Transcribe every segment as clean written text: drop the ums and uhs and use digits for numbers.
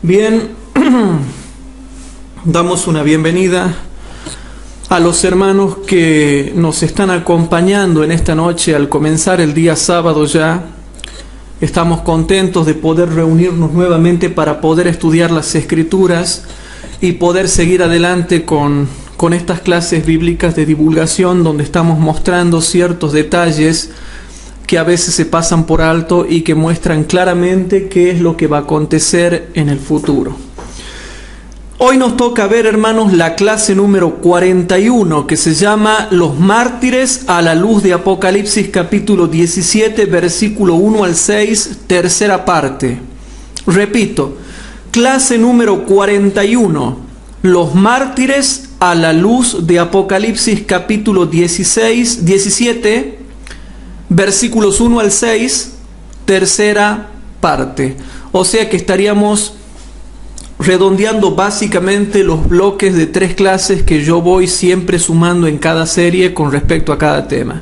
Bien, damos una bienvenida a los hermanos que nos están acompañando en esta noche al comenzar el día sábado ya. Estamos contentos de poder reunirnos nuevamente para poder estudiar las Escrituras y poder seguir adelante con estas clases bíblicas de divulgación donde estamos mostrando ciertos detalles que a veces se pasan por alto y que muestran claramente qué es lo que va a acontecer en el futuro. Hoy nos toca ver, hermanos, la clase número 41, que se llama Los mártires a la luz de Apocalipsis capítulo 17, versículo 1 al 6, tercera parte. Repito, clase número 41, Los mártires a la luz de Apocalipsis capítulo 17, versículos 1 al 6, tercera parte. O sea que estaríamos redondeando básicamente los bloques de 3 clases que yo voy siempre sumando en cada serie con respecto a cada tema.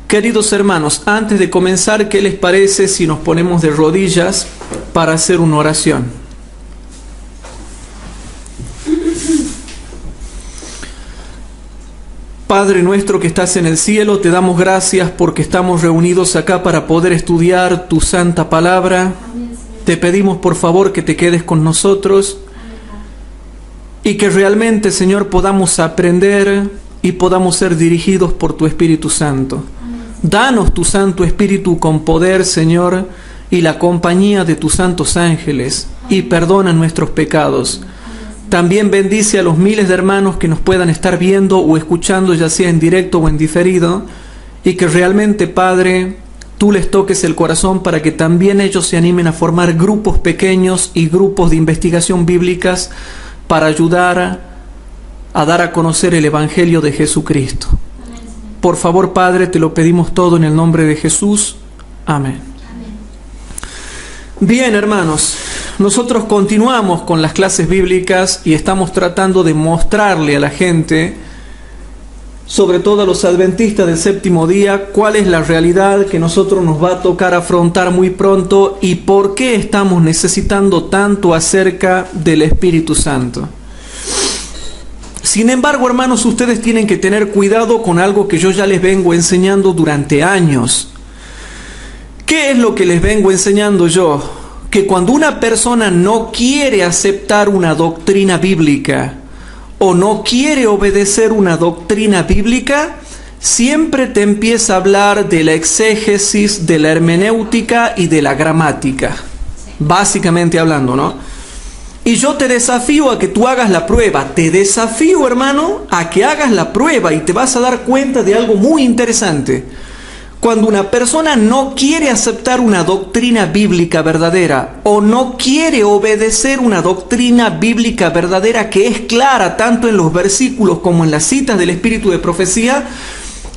Queridos hermanos, antes de comenzar, ¿qué les parece si nos ponemos de rodillas para hacer una oración? Padre nuestro que estás en el cielo, te damos gracias porque estamos reunidos acá para poder estudiar tu santa palabra. Te pedimos por favor que te quedes con nosotros y que realmente, Señor, podamos aprender y podamos ser dirigidos por tu Espíritu Santo. Danos tu Santo Espíritu con poder, Señor, y la compañía de tus santos ángeles, y perdona nuestros pecados. También bendice a los miles de hermanos que nos puedan estar viendo o escuchando, ya sea en directo o en diferido, y que realmente, Padre, tú les toques el corazón para que también ellos se animen a formar grupos pequeños y grupos de investigación bíblicas para ayudar a dar a conocer el Evangelio de Jesucristo. Por favor, Padre, te lo pedimos todo en el nombre de Jesús. Amén. Bien, hermanos, nosotros continuamos con las clases bíblicas y estamos tratando de mostrarle a la gente, sobre todo a los adventistas del séptimo día, cuál es la realidad que nosotros nos va a tocar afrontar muy pronto y por qué estamos necesitando tanto acerca del Espíritu Santo. Sin embargo, hermanos, ustedes tienen que tener cuidado con algo que yo ya les vengo enseñando durante años. ¿Qué es lo que les vengo enseñando yo? Que cuando una persona no quiere aceptar una doctrina bíblica o no quiere obedecer una doctrina bíblica, siempre te empieza a hablar de la exégesis, de la hermenéutica y de la gramática. Básicamente hablando, ¿no? Y yo te desafío a que tú hagas la prueba. Te desafío, hermano, a que hagas la prueba y te vas a dar cuenta de algo muy interesante. Cuando una persona no quiere aceptar una doctrina bíblica verdadera o no quiere obedecer una doctrina bíblica verdadera que es clara tanto en los versículos como en las citas del espíritu de profecía,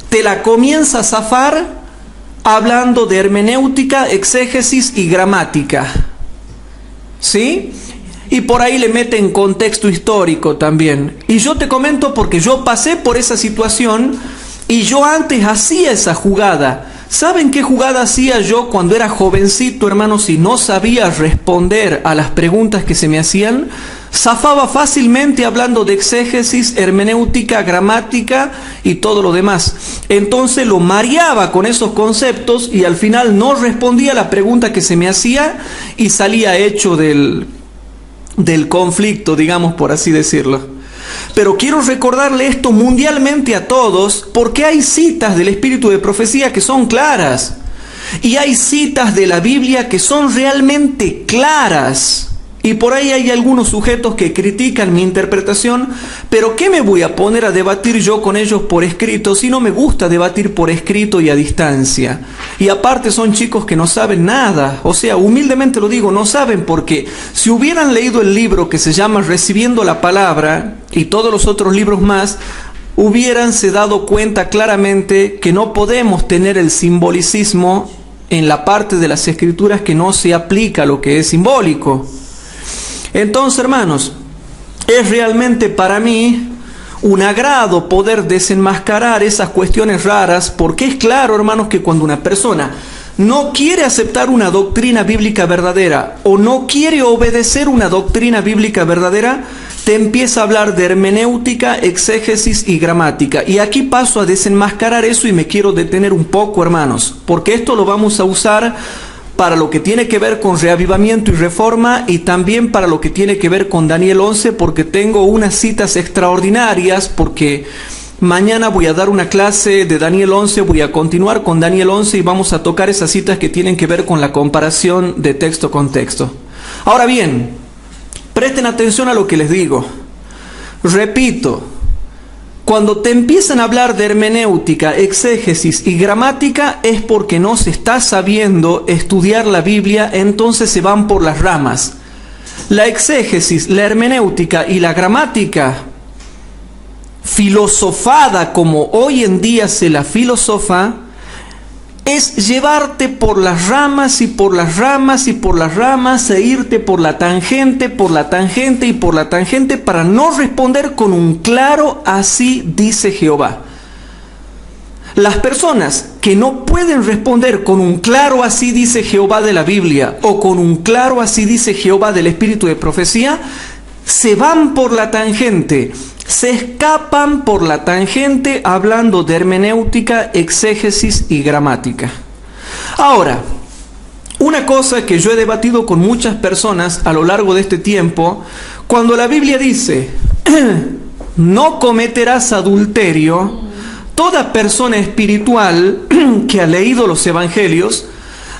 te la comienza a zafar hablando de hermenéutica, exégesis y gramática. ¿Sí? Y por ahí le mete en contexto histórico también. Y yo te comento porque yo pasé por esa situación. Y yo antes hacía esa jugada. ¿Saben qué jugada hacía yo cuando era jovencito, hermanos, y no sabía responder a las preguntas que se me hacían? Zafaba fácilmente hablando de exégesis, hermenéutica, gramática y todo lo demás. Entonces lo mareaba con esos conceptos y al final no respondía a la pregunta que se me hacía y salía hecho del conflicto, digamos, por así decirlo. Pero quiero recordarle esto mundialmente a todos porque hay citas del espíritu de profecía que son claras y hay citas de la Biblia que son realmente claras. Y por ahí hay algunos sujetos que critican mi interpretación, pero ¿qué me voy a poner a debatir yo con ellos por escrito si no me gusta debatir por escrito y a distancia? Y aparte son chicos que no saben nada, o sea, humildemente lo digo, no saben, porque si hubieran leído el libro que se llama Recibiendo la Palabra y todos los otros libros más, hubieranse dado cuenta claramente que no podemos tener el simbolicismo en la parte de las Escrituras que no se aplica a lo que es simbólico. Entonces, hermanos, es realmente para mí un agrado poder desenmascarar esas cuestiones raras, porque es claro, hermanos, que cuando una persona no quiere aceptar una doctrina bíblica verdadera o no quiere obedecer una doctrina bíblica verdadera, te empieza a hablar de hermenéutica, exégesis y gramática. Y aquí paso a desenmascarar eso y me quiero detener un poco, hermanos, porque esto lo vamos a usar para lo que tiene que ver con reavivamiento y reforma, y también para lo que tiene que ver con Daniel 11, porque tengo unas citas extraordinarias, porque mañana voy a dar una clase de Daniel 11, voy a continuar con Daniel 11 y vamos a tocar esas citas que tienen que ver con la comparación de texto con texto. Ahora bien, presten atención a lo que les digo. Repito, cuando te empiezan a hablar de hermenéutica, exégesis y gramática es porque no se está sabiendo estudiar la Biblia, entonces se van por las ramas. La exégesis, la hermenéutica y la gramática, filosofada como hoy en día se la filosofa, es llevarte por las ramas y por las ramas y por las ramas e irte por la tangente y por la tangente para no responder con un claro así dice Jehová. Las personas que no pueden responder con un claro así dice Jehová de la Biblia o con un claro así dice Jehová del espíritu de profecía, se van por la tangente, se escapan por la tangente hablando de hermenéutica, exégesis y gramática. Ahora, una cosa que yo he debatido con muchas personas a lo largo de este tiempo, cuando la Biblia dice, no cometerás adulterio, toda persona espiritual que ha leído los evangelios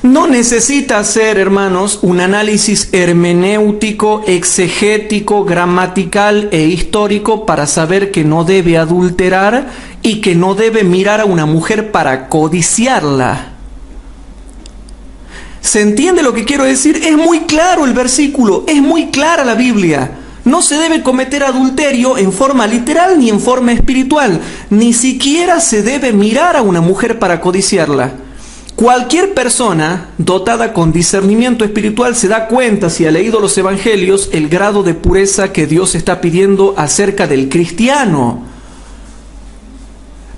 no necesita hacer, hermanos, un análisis hermenéutico, exegético, gramatical e histórico para saber que no debe adulterar y que no debe mirar a una mujer para codiciarla. ¿Se entiende lo que quiero decir? Es muy claro el versículo, es muy clara la Biblia. No se debe cometer adulterio en forma literal ni en forma espiritual. Ni siquiera se debe mirar a una mujer para codiciarla. Cualquier persona dotada con discernimiento espiritual se da cuenta, si ha leído los evangelios, el grado de pureza que Dios está pidiendo acerca del cristiano.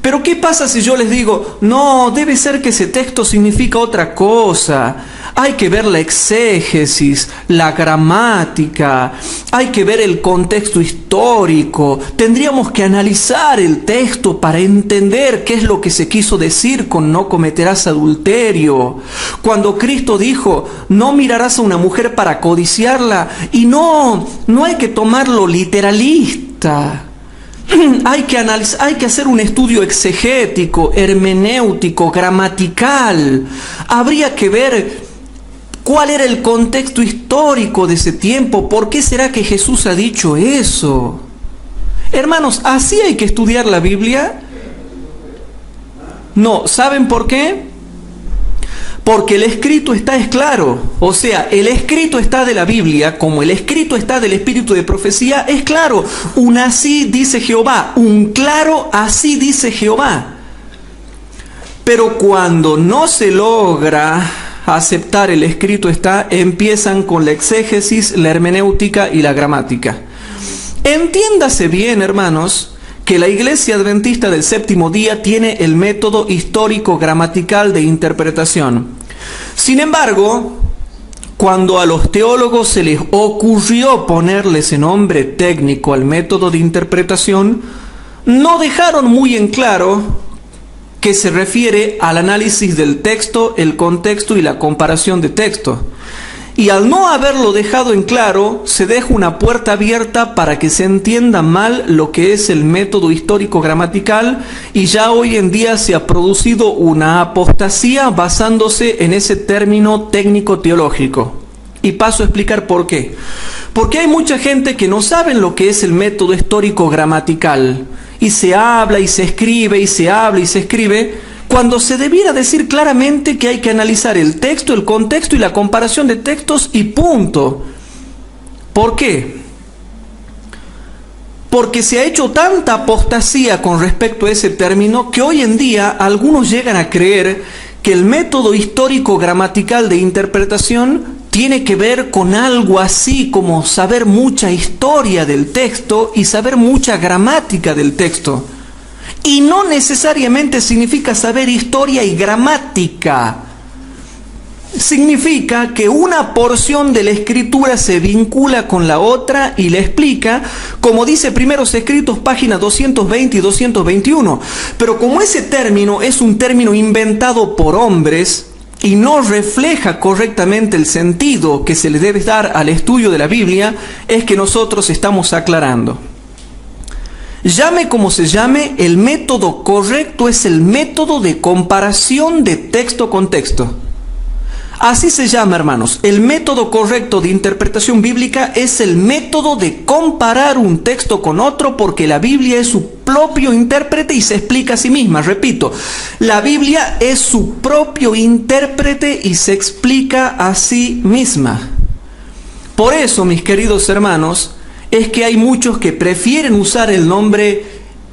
Pero ¿qué pasa si yo les digo, no, debe ser que ese texto significa otra cosa? Hay que ver la exégesis, la gramática, hay que ver el contexto histórico, tendríamos que analizar el texto para entender qué es lo que se quiso decir con no cometerás adulterio. Cuando Cristo dijo, no mirarás a una mujer para codiciarla, y no hay que tomarlo literalista. Hay que analizar, hay que hacer un estudio exegético, hermenéutico, gramatical. Habría que ver cuál era el contexto histórico de ese tiempo. ¿Por qué será que Jesús ha dicho eso? Hermanos, ¿así hay que estudiar la Biblia? No, ¿saben por qué? Porque el escrito es claro, o sea, el escrito está de la Biblia, como el escrito está del espíritu de profecía, es claro, un así dice Jehová, un claro así dice Jehová. Pero cuando no se logra aceptar el escrito empiezan con la exégesis, la hermenéutica y la gramática. Entiéndase bien, hermanos, que la Iglesia Adventista del Séptimo Día tiene el método histórico gramatical de interpretación. Sin embargo, cuando a los teólogos se les ocurrió ponerle ese nombre técnico al método de interpretación, no dejaron muy en claro que se refiere al análisis del texto, el contexto y la comparación de texto. Y al no haberlo dejado en claro, se deja una puerta abierta para que se entienda mal lo que es el método histórico gramatical, y ya hoy en día se ha producido una apostasía basándose en ese término técnico teológico. Y paso a explicar por qué. Porque hay mucha gente que no sabe lo que es el método histórico gramatical, y se habla y se escribe y se habla y se escribe, cuando se debiera decir claramente que hay que analizar el texto, el contexto y la comparación de textos y punto. ¿Por qué? Porque se ha hecho tanta apostasía con respecto a ese término que hoy en día algunos llegan a creer que el método histórico gramatical de interpretación tiene que ver con algo así como saber mucha historia del texto y saber mucha gramática del texto. Y no necesariamente significa saber historia y gramática. significa que una porción de la Escritura se vincula con la otra y le explica, como dice Primeros Escritos, páginas 220 y 221. Pero como ese término es un término inventado por hombres y no refleja correctamente el sentido que se le debe dar al estudio de la Biblia, es que nosotros estamos aclarando. Llame como se llame, el método correcto es el método de comparación de texto con texto. Así se llama, hermanos. El método correcto de interpretación bíblica es el método de comparar un texto con otro, porque la Biblia es su propio intérprete y se explica a sí misma. Repito, la Biblia es su propio intérprete y se explica a sí misma. Por eso, mis queridos hermanos, es que hay muchos que prefieren usar el nombre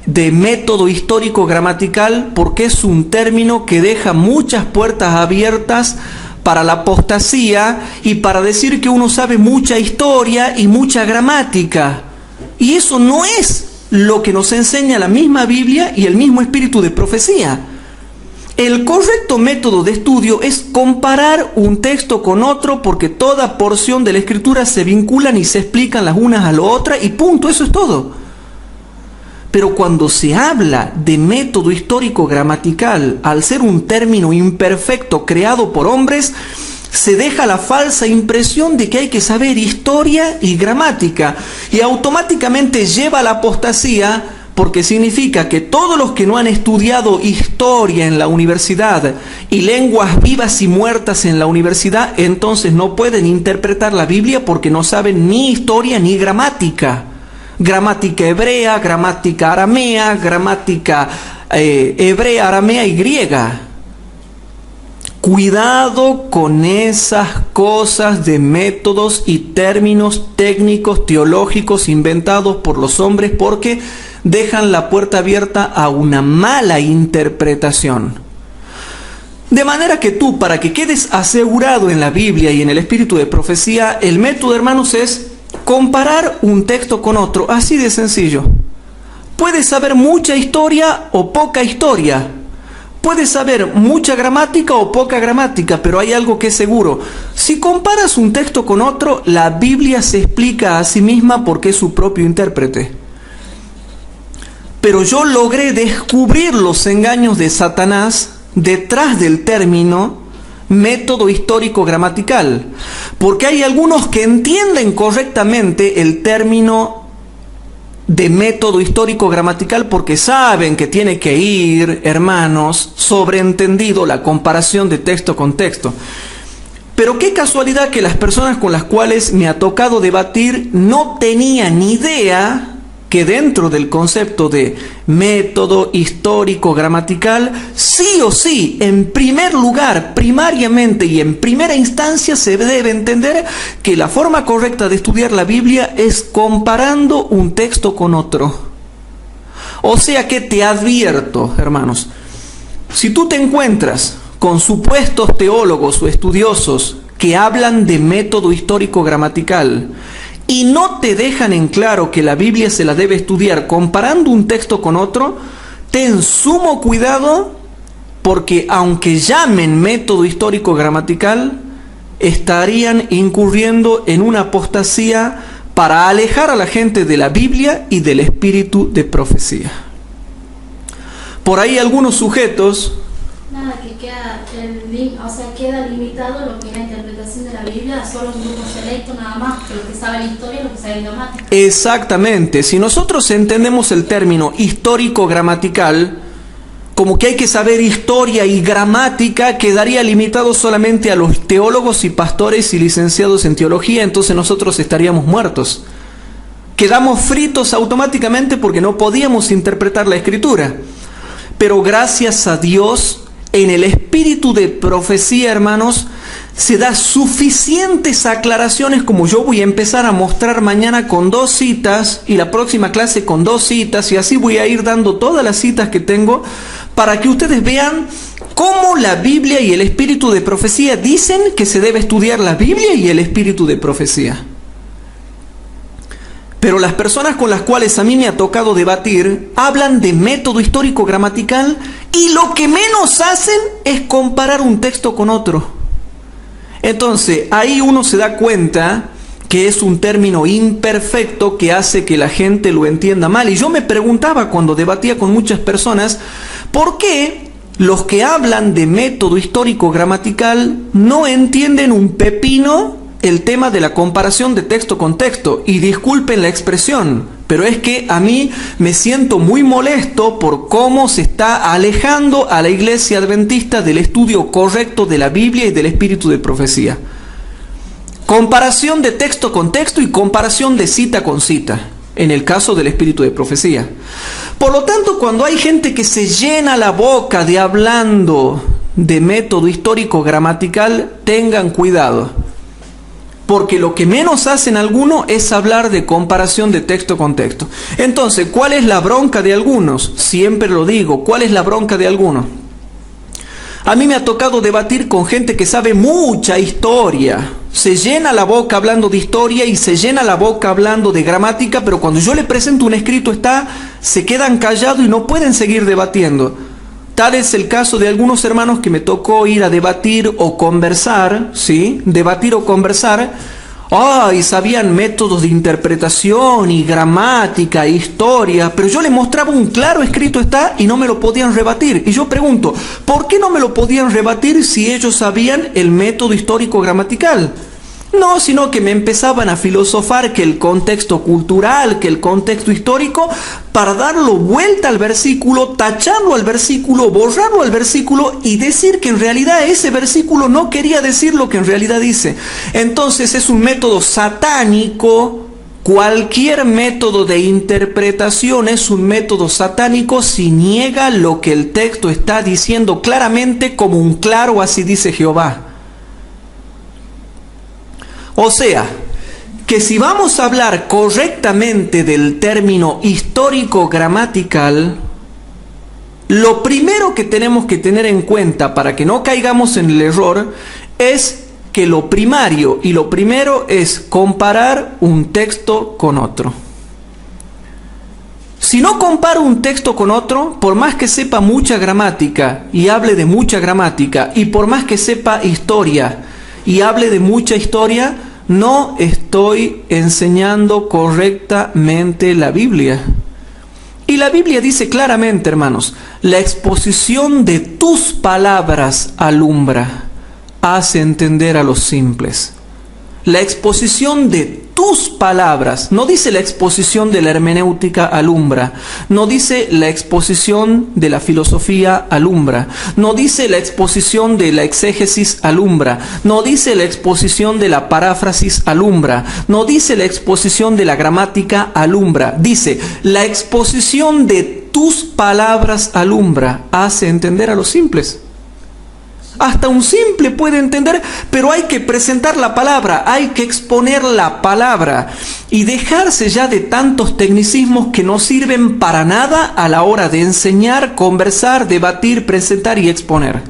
de método histórico gramatical, porque es un término que deja muchas puertas abiertas para la apostasía y para decir que uno sabe mucha historia y mucha gramática. Y eso no es lo que nos enseña la misma Biblia y el mismo espíritu de profecía. El correcto método de estudio es comparar un texto con otro, porque toda porción de la Escritura se vinculan y se explican las unas a las otras y punto, eso es todo. Pero cuando se habla de método histórico gramatical, al ser un término imperfecto creado por hombres, se deja la falsa impresión de que hay que saber historia y gramática, y automáticamente lleva a la apostasía, porque significa que todos los que no han estudiado historia en la universidad y lenguas vivas y muertas en la universidad, entonces no pueden interpretar la Biblia porque no saben ni historia ni gramática. Gramática hebrea, gramática aramea, gramática hebrea, aramea y griega. Cuidado con esas cosas de métodos y términos técnicos, teológicos inventados por los hombres, porque dejan la puerta abierta a una mala interpretación. De manera que tú, para que quedes asegurado en la Biblia y en el espíritu de profecía, el método, hermanos, es comparar un texto con otro, así de sencillo. Puedes saber mucha historia o poca historia. Puedes saber mucha gramática o poca gramática, pero hay algo que es seguro. Si comparas un texto con otro, la Biblia se explica a sí misma porque es su propio intérprete. Pero yo logré descubrir los engaños de Satanás detrás del término método histórico gramatical, porque hay algunos que entienden correctamente el término de método histórico gramatical porque saben que tiene que ir, hermanos, sobreentendido la comparación de texto con texto. Pero qué casualidad que las personas con las cuales me ha tocado debatir no tenían ni idea que dentro del concepto de método histórico gramatical, sí o sí, en primer lugar, primariamente y en primera instancia, se debe entender que la forma correcta de estudiar la Biblia es comparando un texto con otro. O sea que te advierto, hermanos, si tú te encuentras con supuestos teólogos o estudiosos que hablan de método histórico gramatical y no te dejan en claro que la Biblia se la debe estudiar comparando un texto con otro, ten sumo cuidado, porque aunque llamen método histórico gramatical, estarían incurriendo en una apostasía para alejar a la gente de la Biblia y del espíritu de profecía. Por ahí algunos sujetos... Nada, que queda limitado lo que es la interpretación de la Biblia a solo un grupo selecto nada más, que lo que sabe la historia y lo que sabe gramática. Exactamente. Si nosotros entendemos el término histórico gramatical como que hay que saber historia y gramática, quedaría limitado solamente a los teólogos y pastores y licenciados en teología, entonces nosotros estaríamos muertos. Quedamos fritos automáticamente porque no podíamos interpretar la Escritura. Pero gracias a Dios, en el espíritu de profecía, hermanos, se da suficientes aclaraciones, como yo voy a empezar a mostrar mañana con 2 citas y la próxima clase con 2 citas, y así voy a ir dando todas las citas que tengo para que ustedes vean cómo la Biblia y el espíritu de profecía dicen que se debe estudiar la Biblia y el espíritu de profecía. Pero las personas con las cuales a mí me ha tocado debatir hablan de método histórico gramatical y lo que menos hacen es comparar un texto con otro. Entonces, ahí uno se da cuenta que es un término imperfecto que hace que la gente lo entienda mal. Y yo me preguntaba cuando debatía con muchas personas, ¿por qué los que hablan de método histórico gramatical no entienden un pepino el tema de la comparación de texto con texto? Y disculpen la expresión, pero es que a mí me siento muy molesto por cómo se está alejando a la iglesia adventista del estudio correcto de la Biblia y del espíritu de profecía. Comparación de texto con texto y comparación de cita con cita, en el caso del espíritu de profecía. Por lo tanto, cuando hay gente que se llena la boca de hablando de método histórico gramatical, tengan cuidado. Porque lo que menos hacen algunos es hablar de comparación de texto con texto. Entonces, ¿cuál es la bronca de algunos? Siempre lo digo, ¿cuál es la bronca de algunos? A mí me ha tocado debatir con gente que sabe mucha historia. Se llena la boca hablando de historia y se llena la boca hablando de gramática, pero cuando yo le presento un escrito se quedan callados y no pueden seguir debatiendo. Tal es el caso de algunos hermanos que me tocó ir a debatir o conversar, ¿sí? Debatir o conversar. Y sabían métodos de interpretación y gramática, historia, pero yo les mostraba un claro escrito y no me lo podían rebatir. Y yo pregunto, ¿por qué no me lo podían rebatir si ellos sabían el método histórico gramatical? No, sino que me empezaban a filosofar que el contexto cultural, que el contexto histórico, para darlo vuelta al versículo, tacharlo al versículo, borrarlo al versículo y decir que en realidad ese versículo no quería decir lo que en realidad dice. Entonces es un método satánico. Cualquier método de interpretación es un método satánico si niega lo que el texto está diciendo claramente como un claro así dice Jehová. O sea, que si vamos a hablar correctamente del término histórico-gramatical, lo primero que tenemos que tener en cuenta para que no caigamos en el error es que lo primario y lo primero es comparar un texto con otro. Si no comparo un texto con otro, por más que sepa mucha gramática y hable de mucha gramática, y por más que sepa historia y hable de mucha historia, no estoy enseñando correctamente la Biblia. Y la Biblia dice claramente, hermanos, la exposición de tus palabras alumbra, hace entender a los simples. La exposición de tus palabras, no dice la exposición de la hermenéutica alumbra, no dice la exposición de la filosofía alumbra, no dice la exposición de la exégesis alumbra, no dice la exposición de la paráfrasis alumbra, no dice la exposición de la gramática alumbra, dice la exposición de tus palabras alumbra, hace entender a los simples. Hasta un simple puede entender, pero hay que presentar la palabra, hay que exponer la palabra y dejarse ya de tantos tecnicismos que no sirven para nada a la hora de enseñar, conversar, debatir, presentar y exponer.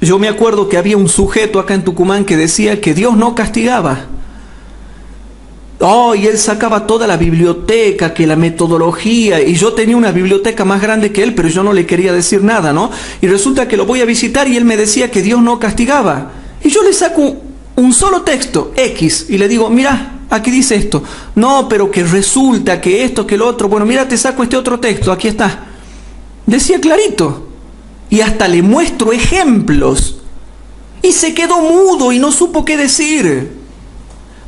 Yo me acuerdo que había un sujeto acá en Tucumán que decía que Dios no castigaba. Y él sacaba toda la biblioteca, que la metodología, y yo tenía una biblioteca más grande que él, pero yo no le quería decir nada, ¿no? Y resulta que lo voy a visitar y él me decía que Dios no castigaba. Y yo le saco un solo texto, X, y le digo, mira, aquí dice esto. No, pero que resulta que esto, que lo otro. Bueno, mira, te saco este otro texto, aquí está. Decía clarito. Y hasta le muestro ejemplos. Y se quedó mudo y no supo qué decir.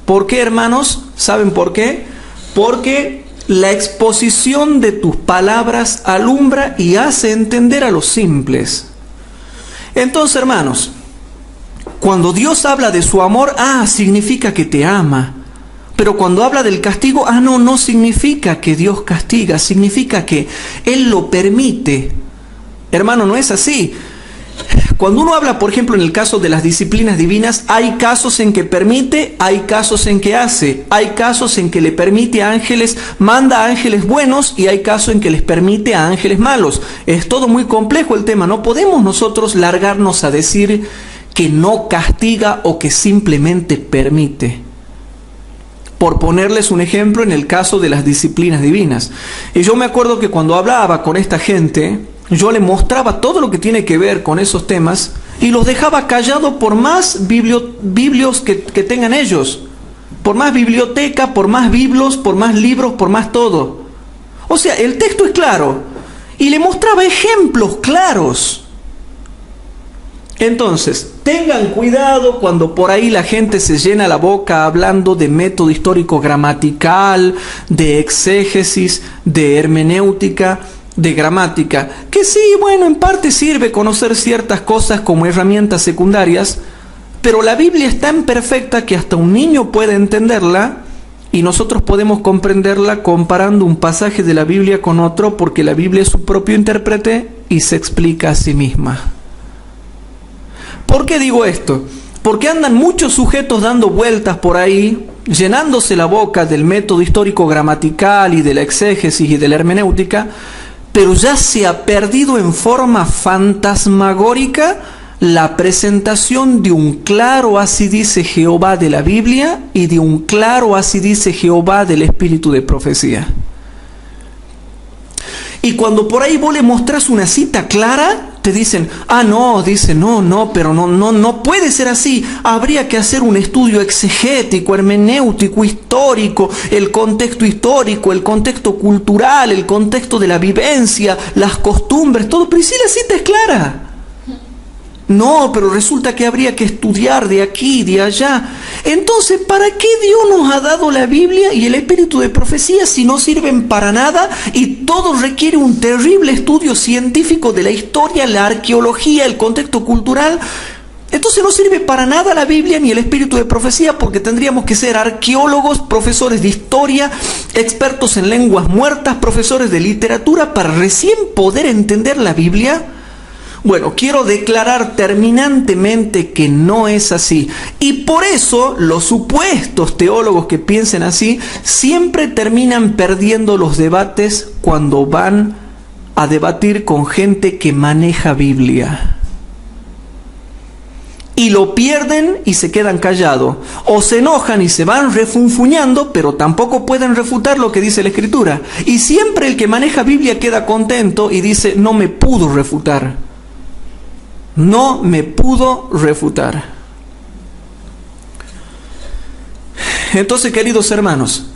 ¿Por qué, hermanos? ¿Saben por qué? Porque la exposición de tus palabras alumbra y hace entender a los simples. Entonces, hermanos, cuando Dios habla de su amor, significa que te ama. Pero cuando habla del castigo, no significa que Dios castiga, significa que Él lo permite. Hermano, no es así. Cuando uno habla, por ejemplo, en el caso de las disciplinas divinas, hay casos en que permite, hay casos en que hace, hay casos en que le permite a ángeles, manda a ángeles buenos y hay casos en que les permite a ángeles malos. Es todo muy complejo el tema, no podemos nosotros largarnos a decir que no castiga o que simplemente permite. Por ponerles un ejemplo en el caso de las disciplinas divinas. Y yo me acuerdo que cuando hablaba con esta gente, yo le mostraba todo lo que tiene que ver con esos temas y los dejaba callados por más biblios que tengan ellos, por más biblioteca, por más biblos, por más libros, por más todo. O sea, el texto es claro y le mostraba ejemplos claros. Entonces, tengan cuidado cuando por ahí la gente se llena la boca hablando de método histórico gramatical, de exégesis, de hermenéutica, de gramática, que sí, bueno, en parte sirve conocer ciertas cosas como herramientas secundarias, pero la Biblia es tan perfecta que hasta un niño puede entenderla y nosotros podemos comprenderla comparando un pasaje de la Biblia con otro, porque la Biblia es su propio intérprete y se explica a sí misma. ¿Por qué digo esto? Porque andan muchos sujetos dando vueltas por ahí, llenándose la boca del método histórico gramatical y de la exégesis y de la hermenéutica, pero ya se ha perdido en forma fantasmagórica la presentación de un claro así dice Jehová de la Biblia y de un claro así dice Jehová del espíritu de profecía. Y cuando por ahí vos le mostrás una cita clara, te dicen, pero no puede ser así. Habría que hacer un estudio exegético, hermenéutico, histórico, el contexto histórico, el contexto cultural, el contexto de la vivencia, las costumbres, todo. Pero si la cita es clara. No, pero resulta que habría que estudiar de aquí, de allá. Entonces, ¿para qué Dios nos ha dado la Biblia y el espíritu de profecía si no sirven para nada y todo requiere un terrible estudio científico de la historia, la arqueología, el contexto cultural? Entonces no sirve para nada la Biblia ni el espíritu de profecía, porque tendríamos que ser arqueólogos, profesores de historia, expertos en lenguas muertas, profesores de literatura para recién poder entender la Biblia. Bueno, quiero declarar terminantemente que no es así. Y por eso los supuestos teólogos que piensen así siempre terminan perdiendo los debates cuando van a debatir con gente que maneja Biblia. Y lo pierden y se quedan callados. O se enojan y se van refunfuñando, pero tampoco pueden refutar lo que dice la Escritura. Y siempre el que maneja Biblia queda contento y dice, no me pudo refutar. No me pudo refutar. Entonces, queridos hermanos,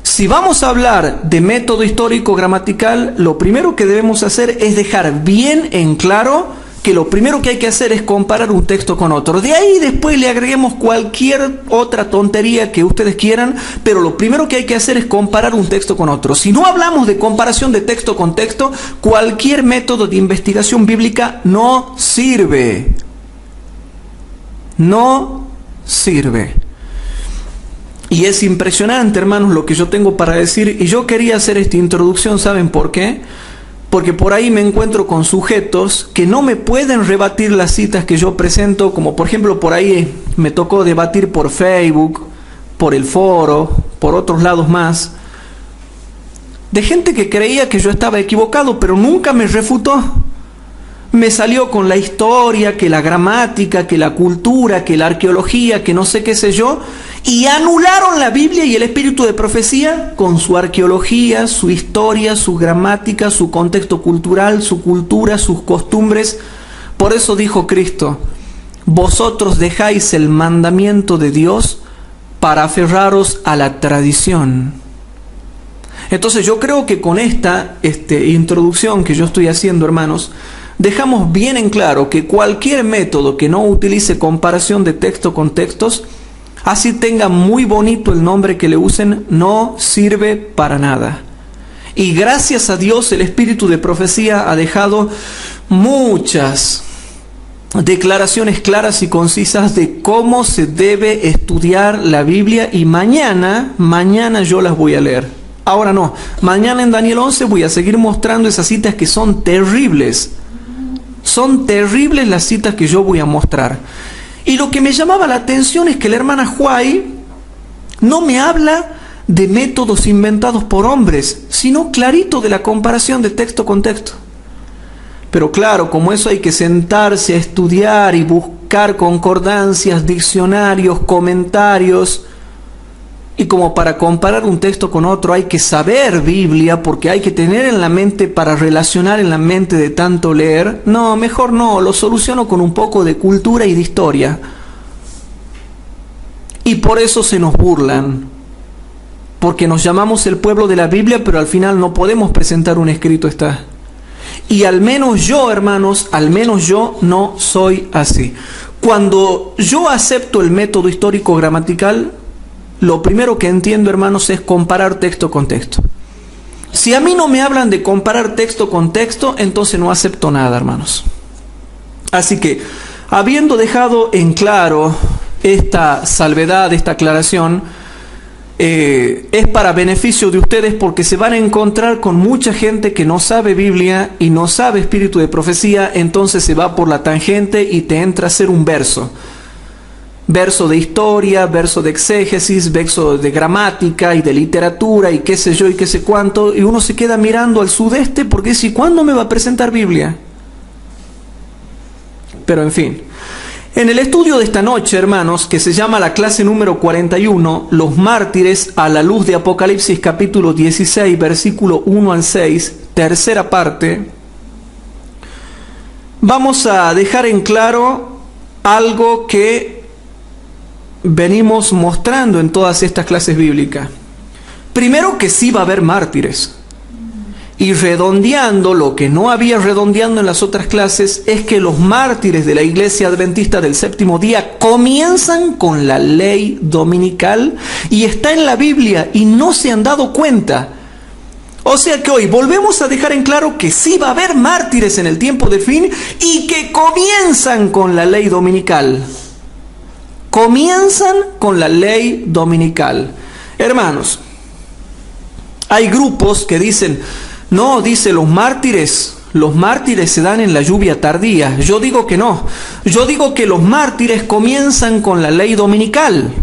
si vamos a hablar de método histórico gramatical, lo primero que debemos hacer es dejar bien en claro que lo primero que hay que hacer es comparar un texto con otro. De ahí después le agreguemos cualquier otra tontería que ustedes quieran, pero lo primero que hay que hacer es comparar un texto con otro. Si no hablamos de comparación de texto con texto, cualquier método de investigación bíblica no sirve. No sirve. Y es impresionante, hermanos, lo que yo tengo para decir. Y yo quería hacer esta introducción, ¿saben por qué? Porque por ahí me encuentro con sujetos que no me pueden rebatir las citas que yo presento, como por ejemplo por ahí me tocó debatir por Facebook, por el foro, por otros lados más, de gente que creía que yo estaba equivocado, pero nunca me refutó. Me salió con la historia, que la gramática, que la cultura, que la arqueología, que no sé qué sé yo, y anularon la Biblia y el espíritu de profecía con su arqueología, su historia, su gramática, su contexto cultural, su cultura, sus costumbres. Por eso dijo Cristo, vosotros dejáis el mandamiento de Dios para aferraros a la tradición. Entonces yo creo que con esta introducción que yo estoy haciendo, hermanos, dejamos bien en claro que cualquier método que no utilice comparación de texto con textos, así tenga muy bonito el nombre que le usen, no sirve para nada. Y gracias a Dios el espíritu de profecía ha dejado muchas declaraciones claras y concisas de cómo se debe estudiar la Biblia, y mañana yo las voy a leer. Ahora no, mañana en Daniel 11 voy a seguir mostrando esas citas que son terribles. Son terribles las citas que yo voy a mostrar. Y lo que me llamaba la atención es que la hermana Huay no me habla de métodos inventados por hombres, sino clarito de la comparación de texto con texto. Pero claro, como eso hay que sentarse a estudiar y buscar concordancias, diccionarios, comentarios. Y Y como para comparar un texto con otro hay que saber Biblia, porque hay que tener en la mente para relacionar en la mente de tanto leer. No, mejor no, lo soluciono con un poco de cultura y de historia. Y por eso se nos burlan, porque nos llamamos el pueblo de la Biblia, pero al final no podemos presentar un escrito está. Y al menos yo, hermanos, al menos yo no soy así. Cuando yo acepto el método histórico gramatical, lo primero que entiendo, hermanos, es comparar texto con texto. Si a mí no me hablan de comparar texto con texto, entonces no acepto nada, hermanos. Así que, habiendo dejado en claro esta salvedad, esta aclaración, es para beneficio de ustedes, porque se van a encontrar con mucha gente que no sabe Biblia y no sabe espíritu de profecía, entonces se va por la tangente y te entra a hacer un verso. Verso de historia, verso de exégesis, verso de gramática y de literatura y qué sé yo y qué sé cuánto, y uno se queda mirando al sudeste porque dice, ¿cuándo me va a presentar Biblia? Pero en fin, en el estudio de esta noche, hermanos, que se llama la clase número 41, los mártires a la luz de Apocalipsis capítulo 16, versículo 1 al 6, tercera parte, vamos a dejar en claro algo que venimos mostrando en todas estas clases bíblicas. Primero, que sí va a haber mártires. Y redondeando lo que no había redondeando en las otras clases, es que los mártires de la Iglesia Adventista del Séptimo Día comienzan con la ley dominical y está en la Biblia y no se han dado cuenta. O sea que hoy volvemos a dejar en claro que sí va a haber mártires en el tiempo del fin y que comienzan con la ley dominical. Comienzan con la ley dominical. Hermanos, hay grupos que dicen, no, dice los mártires se dan en la lluvia tardía. Yo digo que no. Yo digo que los mártires comienzan con la ley dominical.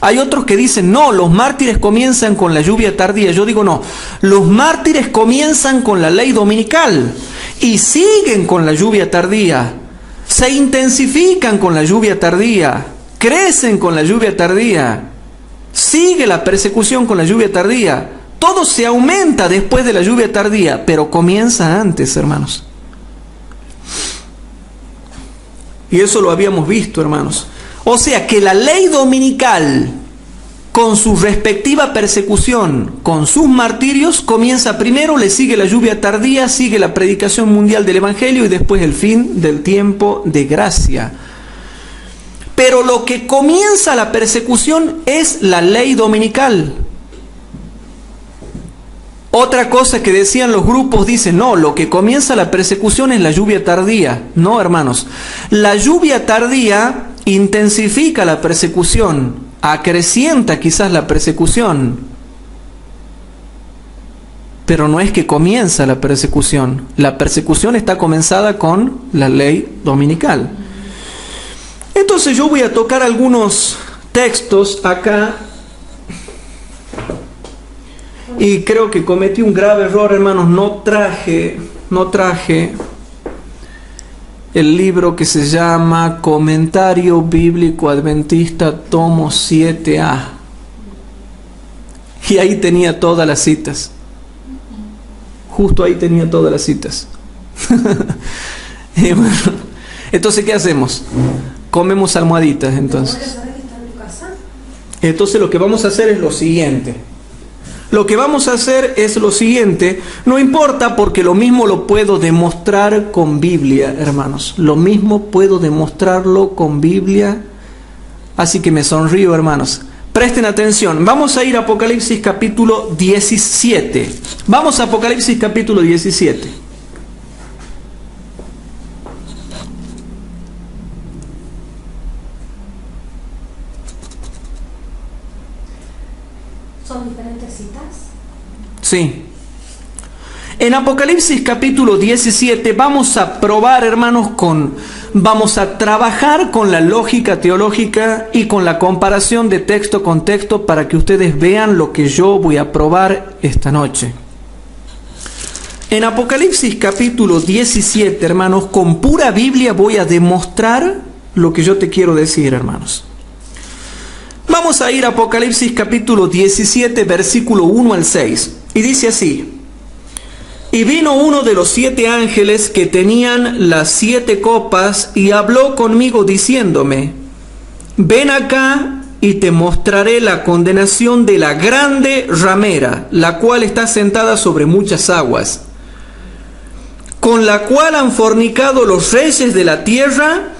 Hay otros que dicen, no, los mártires comienzan con la lluvia tardía. Yo digo no. Los mártires comienzan con la ley dominical y siguen con la lluvia tardía. Se intensifican con la lluvia tardía, crecen con la lluvia tardía, sigue la persecución con la lluvia tardía, todo se aumenta después de la lluvia tardía, pero comienza antes, hermanos. Y eso lo habíamos visto, hermanos. O sea que la ley dominical, con su respectiva persecución, con sus martirios, comienza primero, le sigue la lluvia tardía, sigue la predicación mundial del Evangelio y después el fin del tiempo de gracia. Pero lo que comienza la persecución es la ley dominical. Otra cosa que decían los grupos, dicen, no, lo que comienza la persecución es la lluvia tardía. No, hermanos, la lluvia tardía intensifica la persecución, acrecienta quizás la persecución, pero no es que comienza la persecución. La persecución está comenzada con la ley dominical. Entonces yo voy a tocar algunos textos acá y creo que cometí un grave error, hermanos. No traje el libro que se llama Comentario Bíblico Adventista, tomo 7A. Y ahí tenía todas las citas. Justo ahí tenía todas las citas. Y bueno, entonces, ¿qué hacemos? Comemos almohaditas, entonces. Entonces lo que vamos a hacer es lo siguiente. Lo que vamos a hacer es lo siguiente, no importa porque lo mismo lo puedo demostrar con Biblia, hermanos. Lo mismo puedo demostrarlo con Biblia, así que me sonrío, hermanos. Presten atención, vamos a ir a Apocalipsis capítulo 17. Vamos a Apocalipsis capítulo 17. ¿Son diferentes citas? Sí. En Apocalipsis capítulo 17 vamos a probar, hermanos, vamos a trabajar con la lógica teológica y con la comparación de texto con texto para que ustedes vean lo que yo voy a probar esta noche. En Apocalipsis capítulo 17, hermanos, con pura Biblia voy a demostrar lo que yo te quiero decir, hermanos. Vamos a ir a Apocalipsis capítulo 17, versículo 1 al 6. Y dice así: y vino uno de los 7 ángeles que tenían las 7 copas y habló conmigo diciéndome: ven acá y te mostraré la condenación de la grande ramera, la cual está sentada sobre muchas aguas, con la cual han fornicado los reyes de la tierra,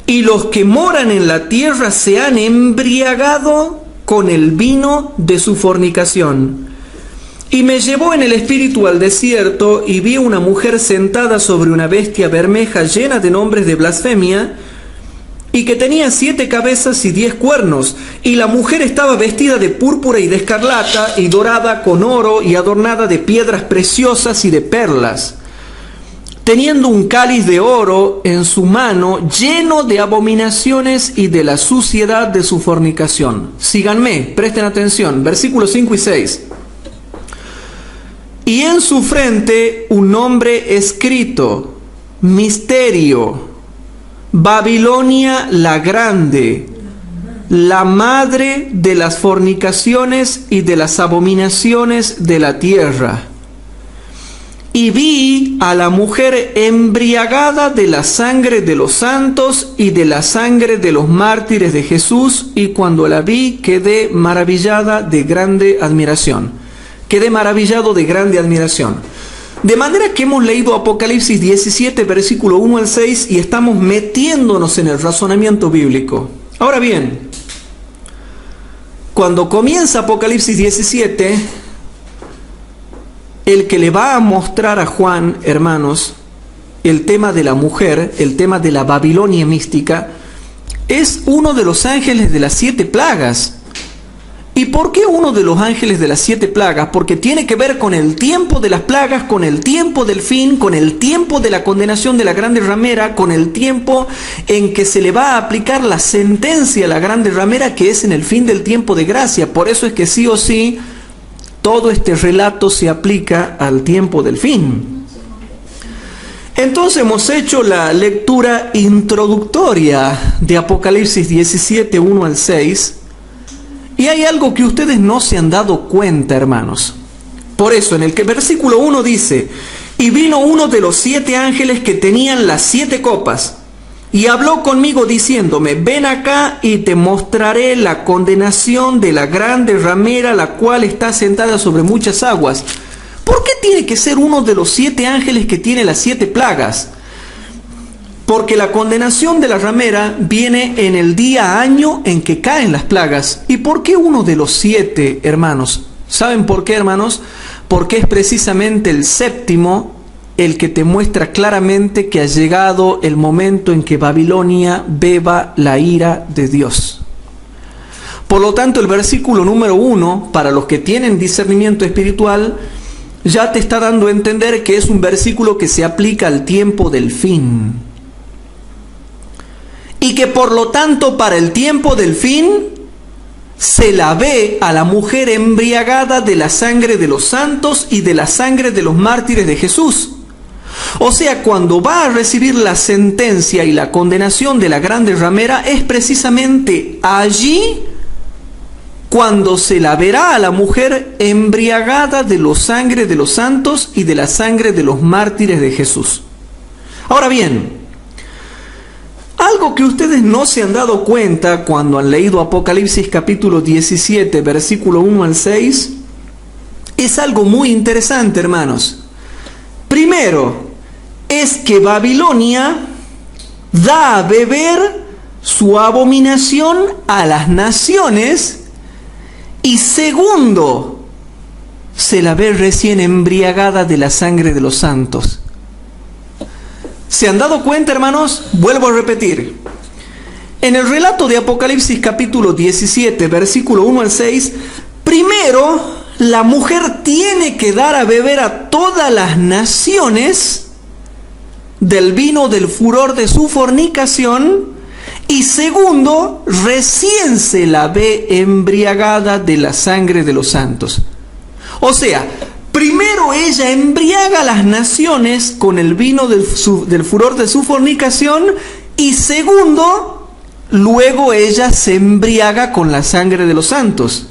y los que moran en la tierra se han embriagado con el vino de su fornicación. Y me llevó en el espíritu al desierto, y vi una mujer sentada sobre una bestia bermeja llena de nombres de blasfemia, y que tenía 7 cabezas y 10 cuernos, y la mujer estaba vestida de púrpura y de escarlata, y dorada con oro, y adornada de piedras preciosas y de perlas, teniendo un cáliz de oro en su mano, lleno de abominaciones y de la suciedad de su fornicación. Síganme, presten atención, versículos 5 y 6. Y en su frente un nombre escrito: Misterio, Babilonia la Grande, la madre de las fornicaciones y de las abominaciones de la tierra. Y vi a la mujer embriagada de la sangre de los santos y de la sangre de los mártires de Jesús, y cuando la vi quedé maravillada de grande admiración. Quedé maravillado de grande admiración. De manera que hemos leído Apocalipsis 17, versículo 1 al 6, y estamos metiéndonos en el razonamiento bíblico. Ahora bien, cuando comienza Apocalipsis 17, el que le va a mostrar a Juan, hermanos, el tema de la mujer, el tema de la Babilonia mística, es uno de los ángeles de las 7 plagas. ¿Y por qué uno de los ángeles de las 7 plagas? Porque tiene que ver con el tiempo de las plagas, con el tiempo del fin, con el tiempo de la condenación de la grande ramera, con el tiempo en que se le va a aplicar la sentencia a la grande ramera, que es en el fin del tiempo de gracia. Por eso es que sí o sí todo este relato se aplica al tiempo del fin. Entonces hemos hecho la lectura introductoria de Apocalipsis 17, 1 al 6, y hay algo que ustedes no se han dado cuenta, hermanos. Por eso, en el que versículo 1 dice: y vino uno de los 7 ángeles que tenían las 7 copas, y habló conmigo diciéndome: ven acá y te mostraré la condenación de la grande ramera, la cual está sentada sobre muchas aguas. ¿Por qué tiene que ser uno de los 7 ángeles que tiene las 7 plagas? Porque la condenación de la ramera viene en el día año en que caen las plagas. ¿Y por qué uno de los 7, hermanos? ¿Saben por qué, hermanos? Porque es precisamente el séptimo el que te muestra claramente que ha llegado el momento en que Babilonia beba la ira de Dios. Por lo tanto, el versículo número 1, para los que tienen discernimiento espiritual, ya te está dando a entender que es un versículo que se aplica al tiempo del fin. Y que por lo tanto, para el tiempo del fin, se la ve a la mujer embriagada de la sangre de los santos y de la sangre de los mártires de Jesús. O sea, cuando va a recibir la sentencia y la condenación de la grande ramera, es precisamente allí cuando se la verá a la mujer embriagada de la sangre de los santos y de la sangre de los mártires de Jesús. Ahora bien, algo que ustedes no se han dado cuenta cuando han leído Apocalipsis capítulo 17, versículo 1 al 6, es algo muy interesante, hermanos. Primero, es que Babilonia da a beber su abominación a las naciones, y segundo, se la ve recién embriagada de la sangre de los santos. ¿Se han dado cuenta, hermanos? Vuelvo a repetir. En el relato de Apocalipsis capítulo 17, versículo 1 al 6, primero la mujer tiene que dar a beber a todas las naciones del vino del furor de su fornicación, y segundo, recién se la ve embriagada de la sangre de los santos. O sea, primero ella embriaga a las naciones con el vino del furor de su fornicación, y segundo, luego ella se embriaga con la sangre de los santos.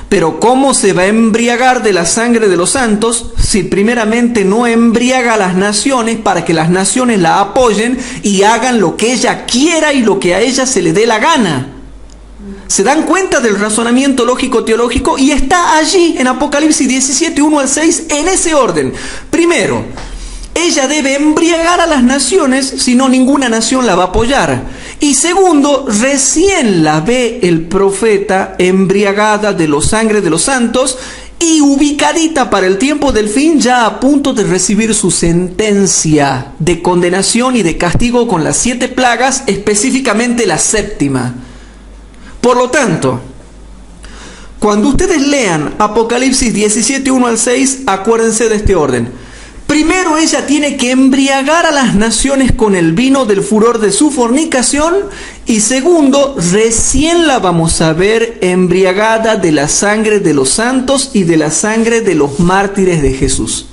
Pero ¿cómo se va a embriagar de la sangre de los santos si primeramente no embriaga a las naciones para que las naciones la apoyen y hagan lo que ella quiera y lo que a ella se le dé la gana? ¿Se dan cuenta del razonamiento lógico-teológico? Y está allí en Apocalipsis 17, 1 al 6, en ese orden. Primero, ella debe embriagar a las naciones, si no ninguna nación la va a apoyar. Y segundo, recién la ve el profeta embriagada de la sangre de los santos y ubicadita para el tiempo del fin, ya a punto de recibir su sentencia de condenación y de castigo con las 7 plagas, específicamente la 7ª. Por lo tanto, cuando ustedes lean Apocalipsis 17, 1 al 6, acuérdense de este orden. Primero ella tiene que embriagar a las naciones con el vino del furor de su fornicación. Y segundo, recién la vamos a ver embriagada de la sangre de los santos y de la sangre de los mártires de Jesús.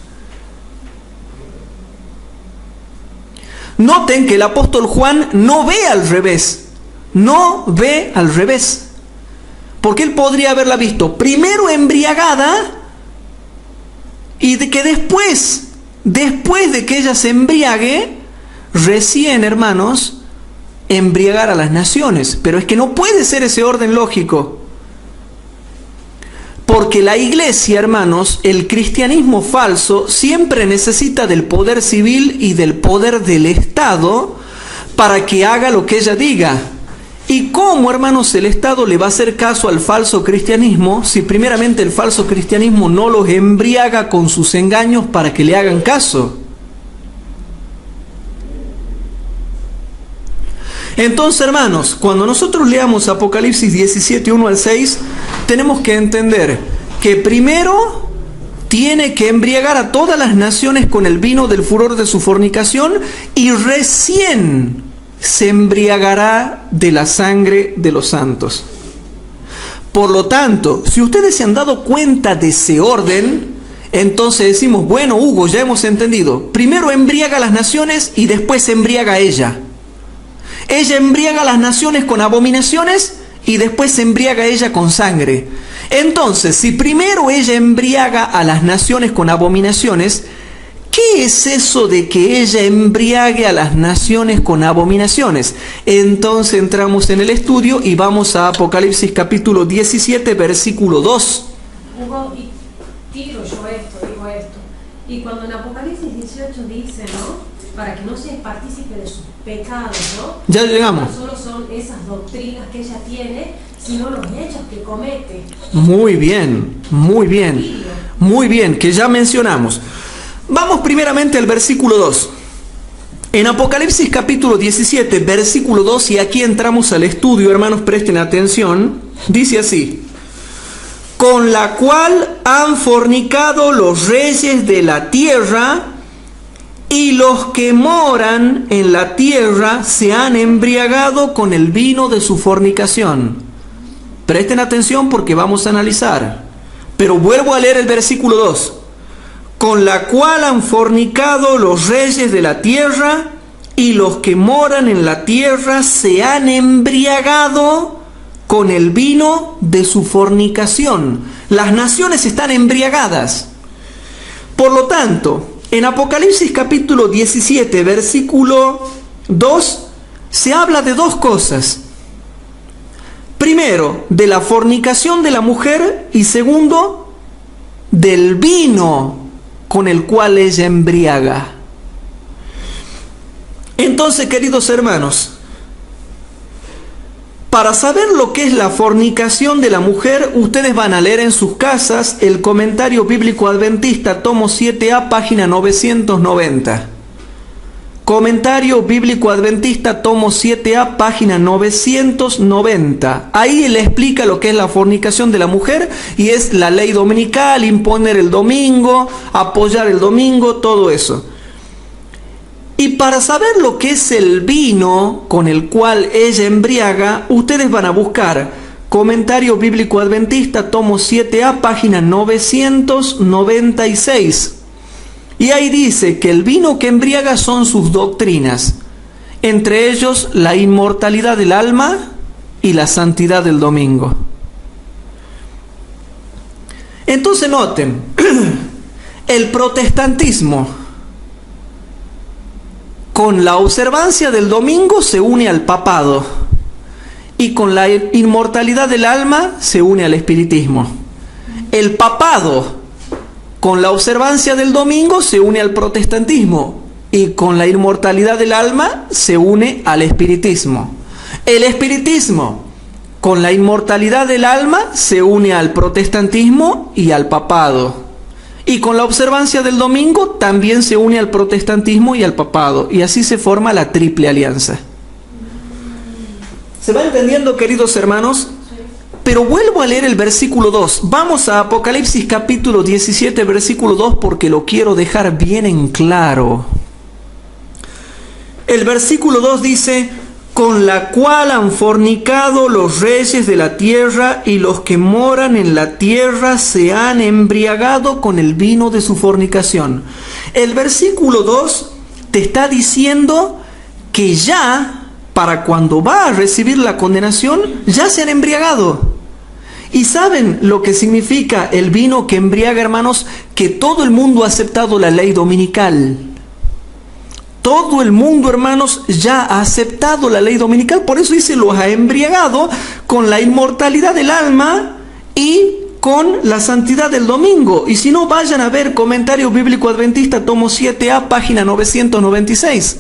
Noten que el apóstol Juan no ve al revés. No ve al revés. Porque él podría haberla visto primero embriagada y de que después de que ella se embriague, recién, hermanos, embriagar a las naciones. Pero es que no puede ser ese orden lógico. Porque la iglesia, hermanos, el cristianismo falso, siempre necesita del poder civil y del poder del Estado para que haga lo que ella diga. ¿Y cómo, hermanos, el Estado le va a hacer caso al falso cristianismo si primeramente el falso cristianismo no los embriaga con sus engaños para que le hagan caso? Entonces, hermanos, cuando nosotros leamos Apocalipsis 17, 1 al 6, tenemos que entender que primero tiene que embriagar a todas las naciones con el vino del furor de su fornicación y recién se embriagará de la sangre de los santos. Por lo tanto, si ustedes se han dado cuenta de ese orden, entonces decimos, bueno, Hugo, ya hemos entendido. Primero embriaga a las naciones y después se embriaga a ella. Ella embriaga a las naciones con abominaciones y después se embriaga a ella con sangre. Entonces, si primero ella embriaga a las naciones con abominaciones, ¿qué es eso de que ella embriague a las naciones con abominaciones? Entonces entramos en el estudio y vamos a Apocalipsis capítulo 17, versículo 2. Hugo, y digo esto. Y cuando en Apocalipsis 18 dice, ¿no? Para que no seas partícipe de sus pecados, ¿no? Ya llegamos. No solo son esas doctrinas que ella tiene, sino los hechos que comete. Muy bien, que ya mencionamos. Vamos primeramente al versículo 2. En Apocalipsis capítulo 17, versículo 2, y aquí entramos al estudio, hermanos, presten atención, dice así: con la cual han fornicado los reyes de la tierra, y los que moran en la tierra se han embriagado con el vino de su fornicación. Presten atención porque vamos a analizar. Pero vuelvo a leer el versículo 2. Con la cual han fornicado los reyes de la tierra, y los que moran en la tierra se han embriagado con el vino de su fornicación. Las naciones están embriagadas. Por lo tanto, en Apocalipsis capítulo 17, versículo 2, se habla de dos cosas. Primero, de la fornicación de la mujer, y segundo, del vino con el cual ella embriaga. Entonces, queridos hermanos, para saber lo que es la fornicación de la mujer, ustedes van a leer en sus casas el Comentario Bíblico Adventista, tomo 7a, página 990. Comentario Bíblico Adventista, tomo 7a, página 990. Ahí le explica lo que es la fornicación de la mujer, y es la ley dominical, imponer el domingo, apoyar el domingo, todo eso. Y para saber lo que es el vino con el cual ella embriaga, ustedes van a buscar Comentario Bíblico Adventista, tomo 7a, página 996. Y ahí dice que el vino que embriaga son sus doctrinas. entre ellos la inmortalidad del alma y la santidad del domingo. Entonces noten, el protestantismo con la observancia del domingo se une al papado y con la inmortalidad del alma se une al espiritismo. El papado con la observancia del domingo se une al protestantismo y con la inmortalidad del alma se une al espiritismo. El espiritismo con la inmortalidad del alma se une al protestantismo y al papado. Y con la observancia del domingo también se une al protestantismo y al papado. Y así se forma la triple alianza. ¿Se va entendiendo, queridos hermanos? Pero vuelvo a leer el versículo 2. Vamos a Apocalipsis capítulo 17, versículo 2, porque lo quiero dejar bien en claro. El versículo 2 dice: con la cual han fornicado los reyes de la tierra, y los que moran en la tierra se han embriagado con el vino de su fornicación. El versículo 2 te está diciendo que ya, para cuando va a recibir la condenación, ya se han embriagado. ¿Y saben lo que significa el vino que embriaga, hermanos? Que todo el mundo ha aceptado la ley dominical. Todo el mundo, hermanos, ya ha aceptado la ley dominical. Por eso dice, los ha embriagado con la inmortalidad del alma y con la santidad del domingo. Y si no, vayan a ver Comentario Bíblico Adventista, tomo 7a, página 996.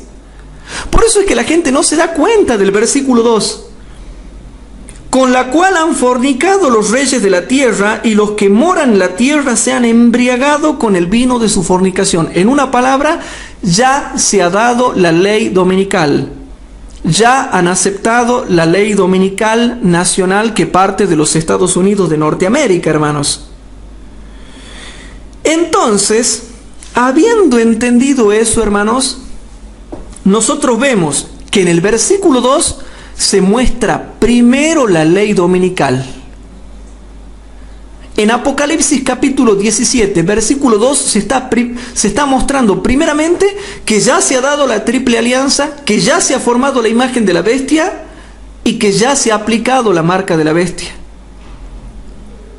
Por eso es que la gente no se da cuenta del versículo 2. Con la cual han fornicado los reyes de la tierra, y los que moran en la tierra se han embriagado con el vino de su fornicación. En una palabra, ya se ha dado la ley dominical. Ya han aceptado la ley dominical nacional que parte de los Estados Unidos de Norteamérica, hermanos. Entonces, habiendo entendido eso, hermanos, nosotros vemos que en el versículo 2 se muestra primero la ley dominical. En Apocalipsis capítulo 17, versículo 2, se está mostrando primeramente que ya se ha dado la triple alianza, que ya se ha formado la imagen de la bestia y que ya se ha aplicado la marca de la bestia.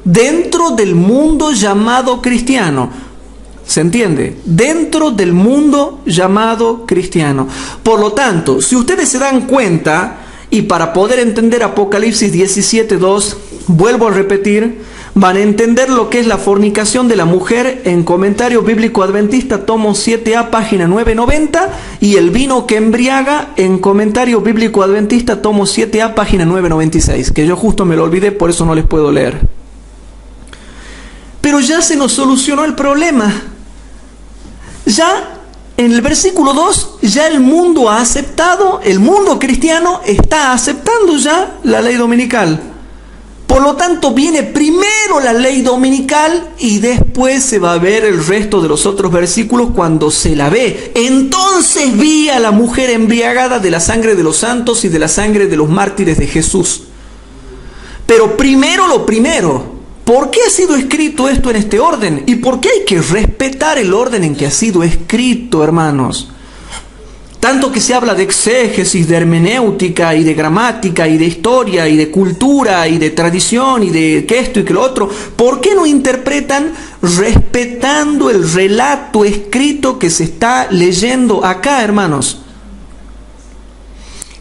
Dentro del mundo llamado cristiano. ¿Se entiende? Dentro del mundo llamado cristiano. Por lo tanto, si ustedes se dan cuenta, y para poder entender Apocalipsis 17:2, vuelvo a repetir, van a entender lo que es la fornicación de la mujer en Comentario Bíblico Adventista, tomo 7a, página 990, y el vino que embriaga en Comentario Bíblico Adventista, tomo 7a, página 996, que yo justo me lo olvidé, por eso no les puedo leer. Pero ya se nos solucionó el problema. Ya en el versículo 2, ya el mundo ha aceptado, el mundo cristiano está aceptando ya la ley dominical. Por lo tanto, viene primero la ley dominical y después se va a ver el resto de los otros versículos cuando se la ve. Entonces vi a la mujer embriagada de la sangre de los santos y de la sangre de los mártires de Jesús. Pero primero lo primero. ¿Por qué ha sido escrito esto en este orden? ¿Y por qué hay que respetar el orden en que ha sido escrito, hermanos? Tanto que se habla de exégesis, de hermenéutica y de gramática y de historia y de cultura y de tradición y de que esto y que lo otro. ¿Por qué no interpretan respetando el relato escrito que se está leyendo acá, hermanos?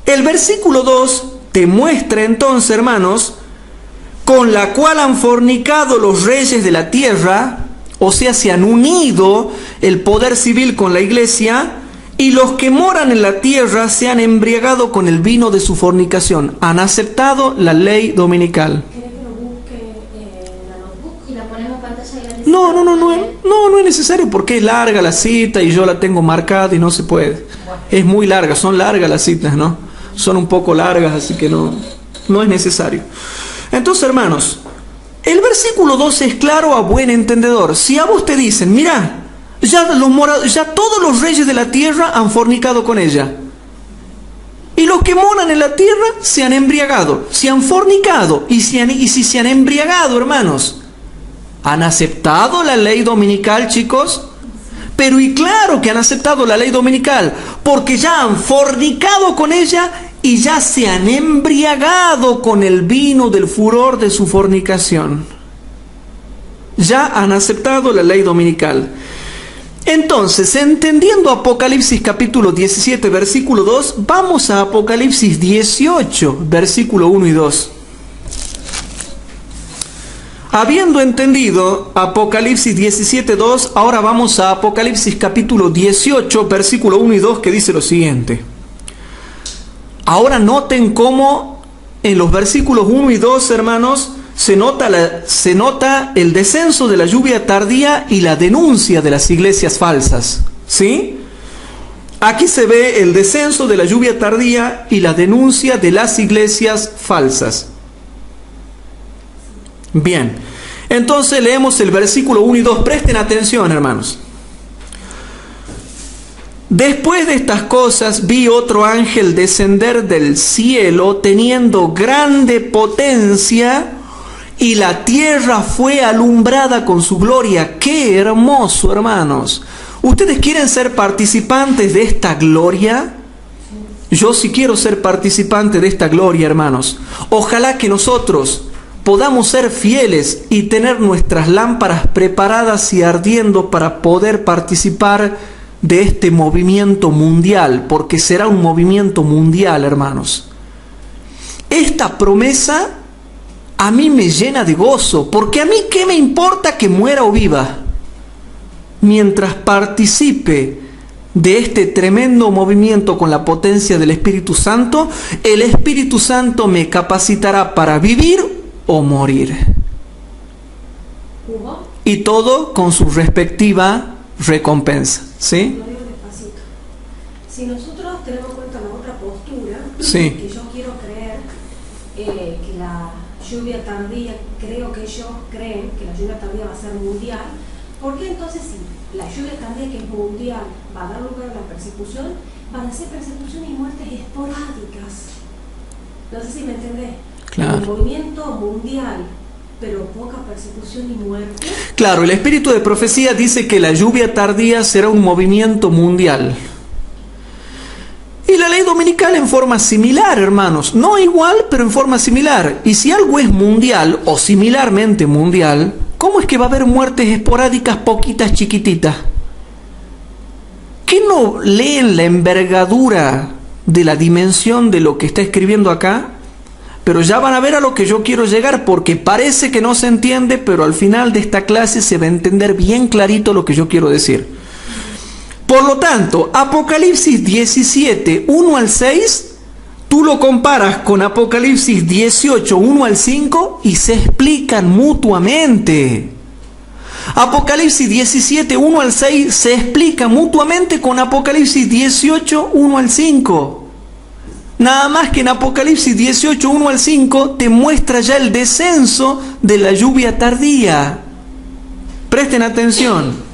El versículo 2 te muestra entonces, hermanos, con la cual han fornicado los reyes de la tierra, o sea, se han unido el poder civil con la iglesia, y los que moran en la tierra se han embriagado con el vino de su fornicación. Han aceptado la ley dominical. ¿Quieres que lo busque en la notebook y la ponemos en pantalla? No es necesario, porque es larga la cita y yo la tengo marcada y no se puede. Es muy larga, son largas las citas, ¿no? Son un poco largas, así que no es necesario. Entonces, hermanos, el versículo 12 es claro a buen entendedor. Si a vos te dicen, mira, ya todos los reyes de la tierra han fornicado con ella, y los que moran en la tierra se han embriagado, se han fornicado, y si se han embriagado, hermanos, ¿han aceptado la ley dominical, chicos? Pero y claro que han aceptado la ley dominical, porque ya han fornicado con ella y ya se han embriagado con el vino del furor de su fornicación. Ya han aceptado la ley dominical. Entonces, entendiendo Apocalipsis capítulo 17, versículo 2, vamos a Apocalipsis 18, versículo 1 y 2. Habiendo entendido Apocalipsis 17, 2, ahora vamos a Apocalipsis capítulo 18, versículo 1 y 2, que dice lo siguiente. Ahora noten cómo en los versículos 1 y 2, hermanos, se nota el descenso de la lluvia tardía y la denuncia de las iglesias falsas. ¿Sí? Aquí se ve el descenso de la lluvia tardía y la denuncia de las iglesias falsas. Bien, entonces leemos el versículo 1 y 2. Presten atención, hermanos. Después de estas cosas vi otro ángel descender del cielo teniendo grande potencia, y la tierra fue alumbrada con su gloria. ¡Qué hermoso, hermanos! ¿Ustedes quieren ser participantes de esta gloria? Yo sí quiero ser participante de esta gloria, hermanos. Ojalá que nosotros podamos ser fieles y tener nuestras lámparas preparadas y ardiendo para poder participar de este movimiento mundial, porque será un movimiento mundial, hermanos. Esta promesa a mí me llena de gozo, porque a mí ¿qué me importa que muera o viva? Mientras participe de este tremendo movimiento con la potencia del Espíritu Santo, el Espíritu Santo me capacitará para vivir o morir. Y todo con su respectiva recompensa. ¿Sí? Lo digo despacito. Si nosotros tenemos en cuenta la otra postura, sí, que yo quiero creer que la lluvia tardía, creo que ellos creen que la lluvia tardía va a ser mundial, ¿por qué entonces si la lluvia tardía que es mundial va a dar lugar a la persecución, van a ser persecuciones y muertes esporádicas? No sé si me entendés. Claro. El movimiento mundial, pero poca persecución y muerte. Claro, el espíritu de profecía dice que la lluvia tardía será un movimiento mundial. Y la ley dominical en forma similar, hermanos. No igual, pero en forma similar. Y si algo es mundial o similarmente mundial, ¿cómo es que va a haber muertes esporádicas, poquitas, chiquititas? ¿Qué no leen la envergadura de la dimensión de lo que está escribiendo acá? Pero ya van a ver a lo que yo quiero llegar, porque parece que no se entiende, pero al final de esta clase se va a entender bien clarito lo que yo quiero decir. Por lo tanto, Apocalipsis 17, 1 al 6, tú lo comparas con Apocalipsis 18, 1 al 5 y se explican mutuamente. Apocalipsis 17, 1 al 6 se explica mutuamente con Apocalipsis 18, 1 al 5. Nada más que en Apocalipsis 18, 1 al 5 te muestra ya el descenso de la lluvia tardía. Presten atención.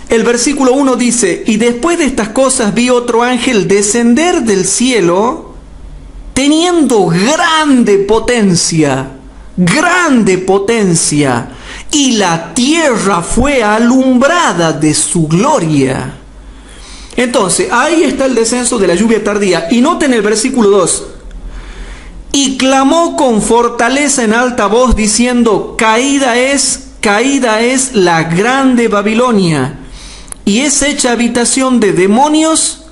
El versículo 1 dice: y después de estas cosas vi otro ángel descender del cielo, teniendo grande potencia, y la tierra fue alumbrada de su gloria. Entonces, ahí está el descenso de la lluvia tardía. Y noten el versículo 2. Y clamó con fortaleza en alta voz, diciendo: caída es la grande Babilonia, y es hecha habitación de demonios,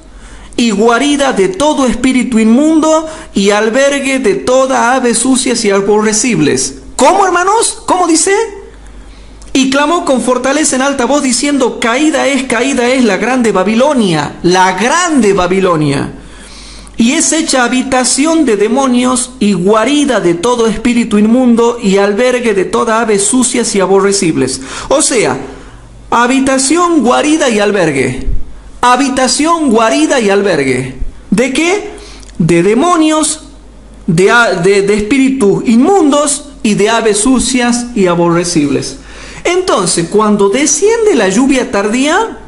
y guarida de todo espíritu inmundo, y albergue de toda ave sucias y aborrecibles. ¿Cómo, hermanos? ¿Cómo dice? Y clamó con fortaleza en alta voz, diciendo: caída es la grande Babilonia, y es hecha habitación de demonios, y guarida de todo espíritu inmundo, y albergue de toda ave sucias y aborrecibles. O sea, habitación, guarida y albergue. Habitación, guarida y albergue. ¿De qué? De demonios, de espíritus inmundos y de aves sucias y aborrecibles. Entonces, cuando desciende la lluvia tardía,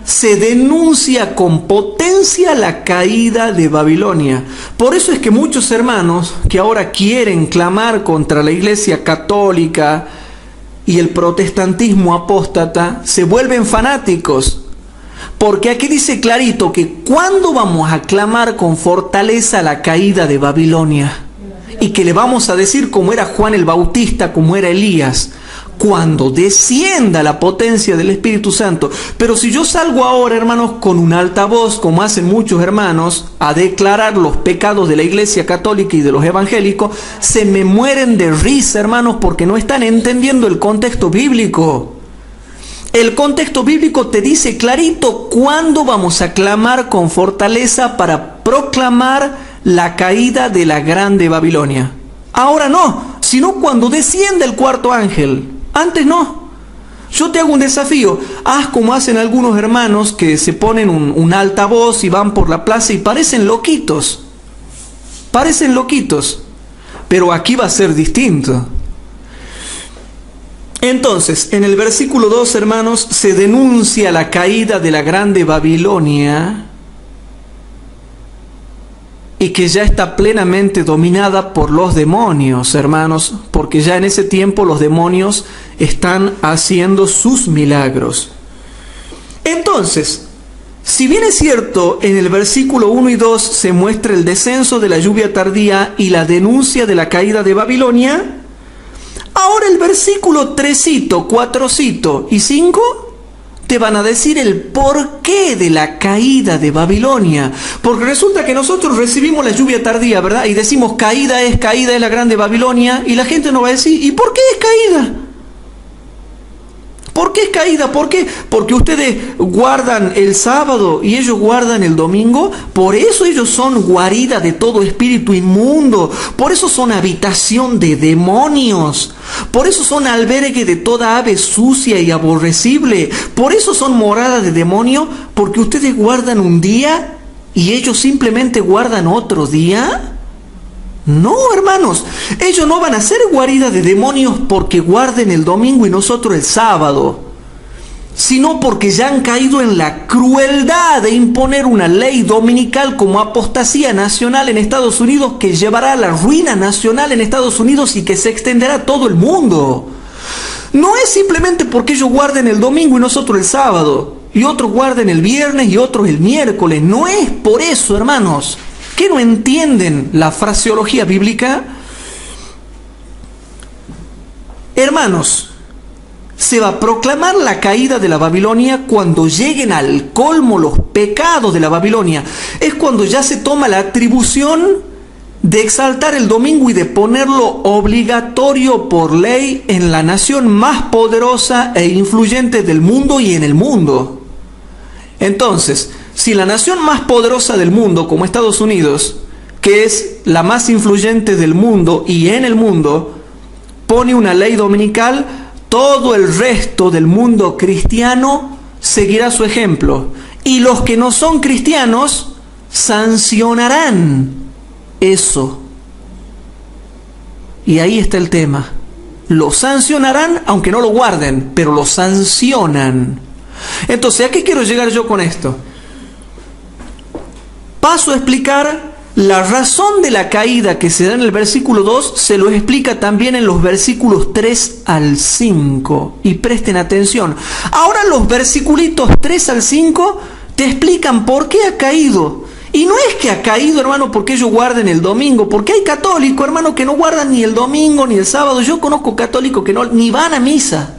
se denuncia con potencia la caída de Babilonia. Por eso es que muchos hermanos que ahora quieren clamar contra la Iglesia católica, y el protestantismo apóstata se vuelven fanáticos. Porque aquí dice clarito que ¿cuándo vamos a clamar con fortaleza la caída de Babilonia? Y que le vamos a decir como era Juan el Bautista, como era Elías, cuando descienda la potencia del Espíritu Santo. Pero si yo salgo ahora, hermanos, con un altavoz, como hacen muchos hermanos, a declarar los pecados de la Iglesia Católica y de los evangélicos, se me mueren de risa, hermanos, porque no están entendiendo el contexto bíblico. El contexto bíblico te dice clarito cuándo vamos a clamar con fortaleza para proclamar la caída de la grande Babilonia. Ahora no, sino cuando descienda el cuarto ángel. Antes no. Yo te hago un desafío. Haz como hacen algunos hermanos que se ponen un altavoz y van por la plaza y parecen loquitos. Parecen loquitos. Pero aquí va a ser distinto. Entonces, en el versículo 2, hermanos, se denuncia la caída de la grande Babilonia y que ya está plenamente dominada por los demonios, hermanos, porque ya en ese tiempo los demonios están haciendo sus milagros. Entonces, si bien es cierto, en el versículo 1 y 2 se muestra el descenso de la lluvia tardía y la denuncia de la caída de Babilonia, ahora el versículo 3, 4 y 5 te van a decir el porqué de la caída de Babilonia. Porque resulta que nosotros recibimos la lluvia tardía, ¿verdad? Y decimos caída es la grande Babilonia. Y la gente nos va a decir, ¿y por qué es caída? ¿Por qué es caída? ¿Por qué? Porque ustedes guardan el sábado y ellos guardan el domingo. Por eso ellos son guarida de todo espíritu inmundo. Por eso son habitación de demonios. Por eso son albergue de toda ave sucia y aborrecible. Por eso son morada de demonio. Porque ustedes guardan un día y ellos simplemente guardan otro día. No, hermanos, ellos no van a ser guarida de demonios porque guarden el domingo y nosotros el sábado, sino porque ya han caído en la crueldad de imponer una ley dominical como apostasía nacional en Estados Unidos que llevará a la ruina nacional en Estados Unidos y que se extenderá a todo el mundo. No es simplemente porque ellos guarden el domingo y nosotros el sábado, y otros guarden el viernes y otros el miércoles. No es por eso, hermanos. ¿Qué no entienden la fraseología bíblica? Hermanos, se va a proclamar la caída de la Babilonia cuando lleguen al colmo los pecados de la Babilonia. Es cuando ya se toma la atribución de exaltar el domingo y de ponerlo obligatorio por ley en la nación más poderosa e influyente del mundo y en el mundo. Entonces, si la nación más poderosa del mundo, como Estados Unidos, que es la más influyente del mundo y en el mundo, pone una ley dominical, todo el resto del mundo cristiano seguirá su ejemplo. Y los que no son cristianos sancionarán eso. Y ahí está el tema. Lo sancionarán aunque no lo guarden, pero lo sancionan. Entonces, ¿a qué quiero llegar yo con esto? Paso a explicar la razón de la caída que se da en el versículo 2, se lo explica también en los versículos 3 al 5. Y presten atención. Ahora los versículos 3 al 5 te explican por qué ha caído. Y no es que ha caído, hermano, porque ellos guarden el domingo, porque hay católicos, hermano, que no guardan ni el domingo ni el sábado. Yo conozco católicos que no, ni van a misa.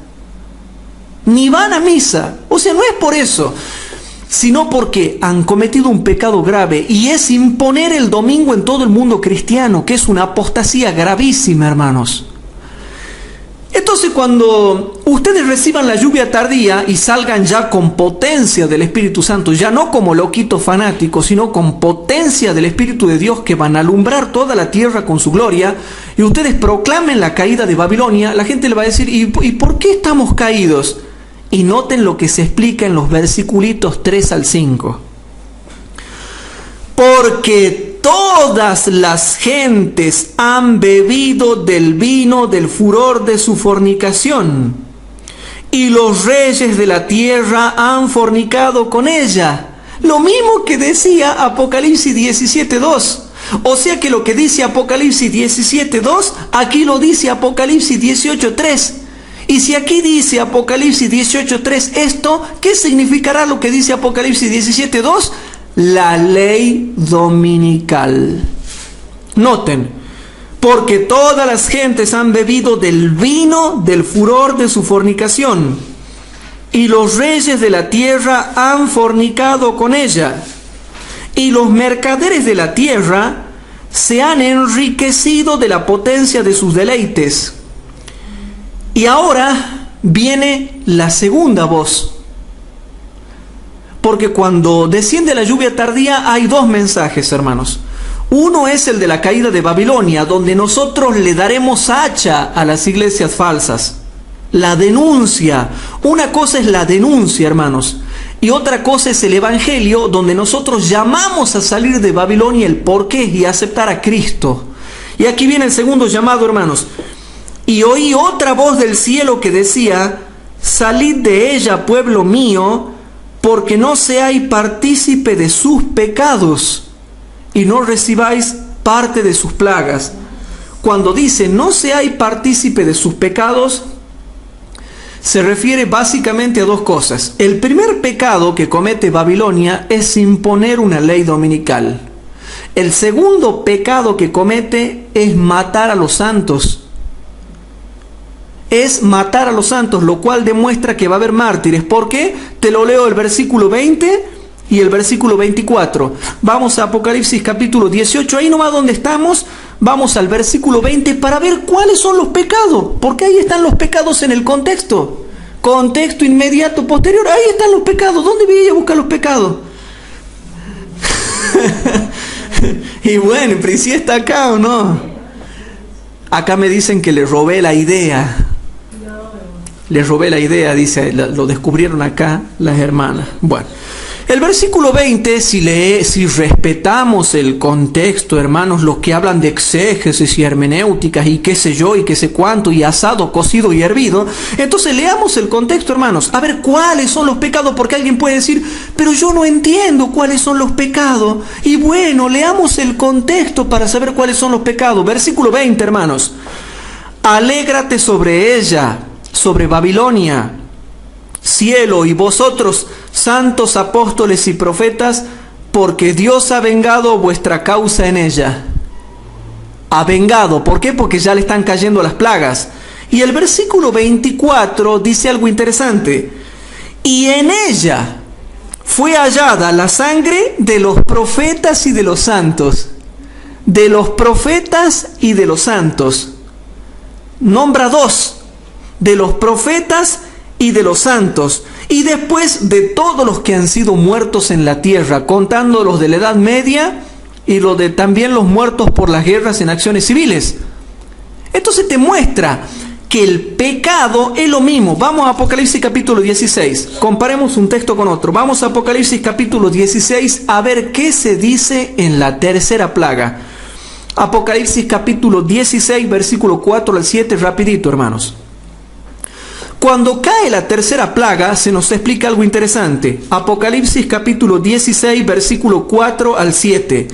Ni van a misa. O sea, no es por eso, sino porque han cometido un pecado grave, y es imponer el domingo en todo el mundo cristiano, que es una apostasía gravísima, hermanos. Entonces, cuando ustedes reciban la lluvia tardía y salgan ya con potencia del Espíritu Santo, ya no como loquitos fanáticos, sino con potencia del Espíritu de Dios, que van a alumbrar toda la tierra con su gloria, y ustedes proclamen la caída de Babilonia, la gente le va a decir, ¿y por qué estamos caídos? Y noten lo que se explica en los versículos 3 al 5. Porque todas las gentes han bebido del vino del furor de su fornicación, y los reyes de la tierra han fornicado con ella. Lo mismo que decía Apocalipsis 17:2. O sea que lo que dice Apocalipsis 17:2, aquí lo dice Apocalipsis 18:3. Y si aquí dice Apocalipsis 18:3 esto, ¿qué significará lo que dice Apocalipsis 17:2? La ley dominical. Noten, porque todas las gentes han bebido del vino del furor de su fornicación, y los reyes de la tierra han fornicado con ella, y los mercaderes de la tierra se han enriquecido de la potencia de sus deleites. Y ahora viene la segunda voz. Porque cuando desciende la lluvia tardía hay dos mensajes, hermanos. Uno es el de la caída de Babilonia, donde nosotros le daremos hacha a las iglesias falsas. La denuncia. Una cosa es la denuncia, hermanos, y otra cosa es el evangelio, donde nosotros llamamos a salir de Babilonia el porqué y a aceptar a Cristo. Y aquí viene el segundo llamado, hermanos. Y oí otra voz del cielo que decía: salid de ella, pueblo mío, porque no seáis partícipe de sus pecados y no recibáis parte de sus plagas. Cuando dice no seáis partícipe de sus pecados, se refiere básicamente a dos cosas. El primer pecado que comete Babilonia es imponer una ley dominical. El segundo pecado que comete es matar a los santos. Es matar a los santos, lo cual demuestra que va a haber mártires. ¿Por qué? Te lo leo el versículo 20 y el versículo 24. Vamos a Apocalipsis capítulo 18, ahí nomás donde estamos. Vamos al versículo 20 para ver cuáles son los pecados, porque ahí están los pecados en el contexto. Contexto inmediato, posterior, ahí están los pecados. ¿Dónde voy a ir a buscar los pecados? Y bueno, pero si está acá o no. Acá me dicen que le robé la idea. Le robé la idea, dice, lo descubrieron acá las hermanas. Bueno, el versículo 20, si respetamos el contexto, hermanos, los que hablan de exégesis y hermenéuticas y qué sé yo y qué sé cuánto, y asado, cocido y hervido, entonces leamos el contexto, hermanos, a ver cuáles son los pecados, porque alguien puede decir, pero yo no entiendo cuáles son los pecados. Y bueno, leamos el contexto para saber cuáles son los pecados. Versículo 20, hermanos: alégrate sobre ella, sobre Babilonia, cielo, y vosotros, santos apóstoles y profetas, porque Dios ha vengado vuestra causa en ella. Ha vengado, ¿por qué? Porque ya le están cayendo las plagas. Y el versículo 24 dice algo interesante: y en ella fue hallada la sangre de los profetas y de los santos. De los profetas y de los santos. Nombra dos: de los profetas y de los santos, y después de todos los que han sido muertos en la tierra, contando los de la Edad Media y los de también los muertos por las guerras en acciones civiles. Entonces te muestra que el pecado es lo mismo. Vamos a Apocalipsis capítulo 16, comparemos un texto con otro. Vamos a Apocalipsis capítulo 16 a ver qué se dice en la tercera plaga. Apocalipsis capítulo 16, versículo 4 al 7, rapidito, hermanos. Cuando cae la tercera plaga, se nos explica algo interesante. Apocalipsis capítulo 16, versículo 4 al 7.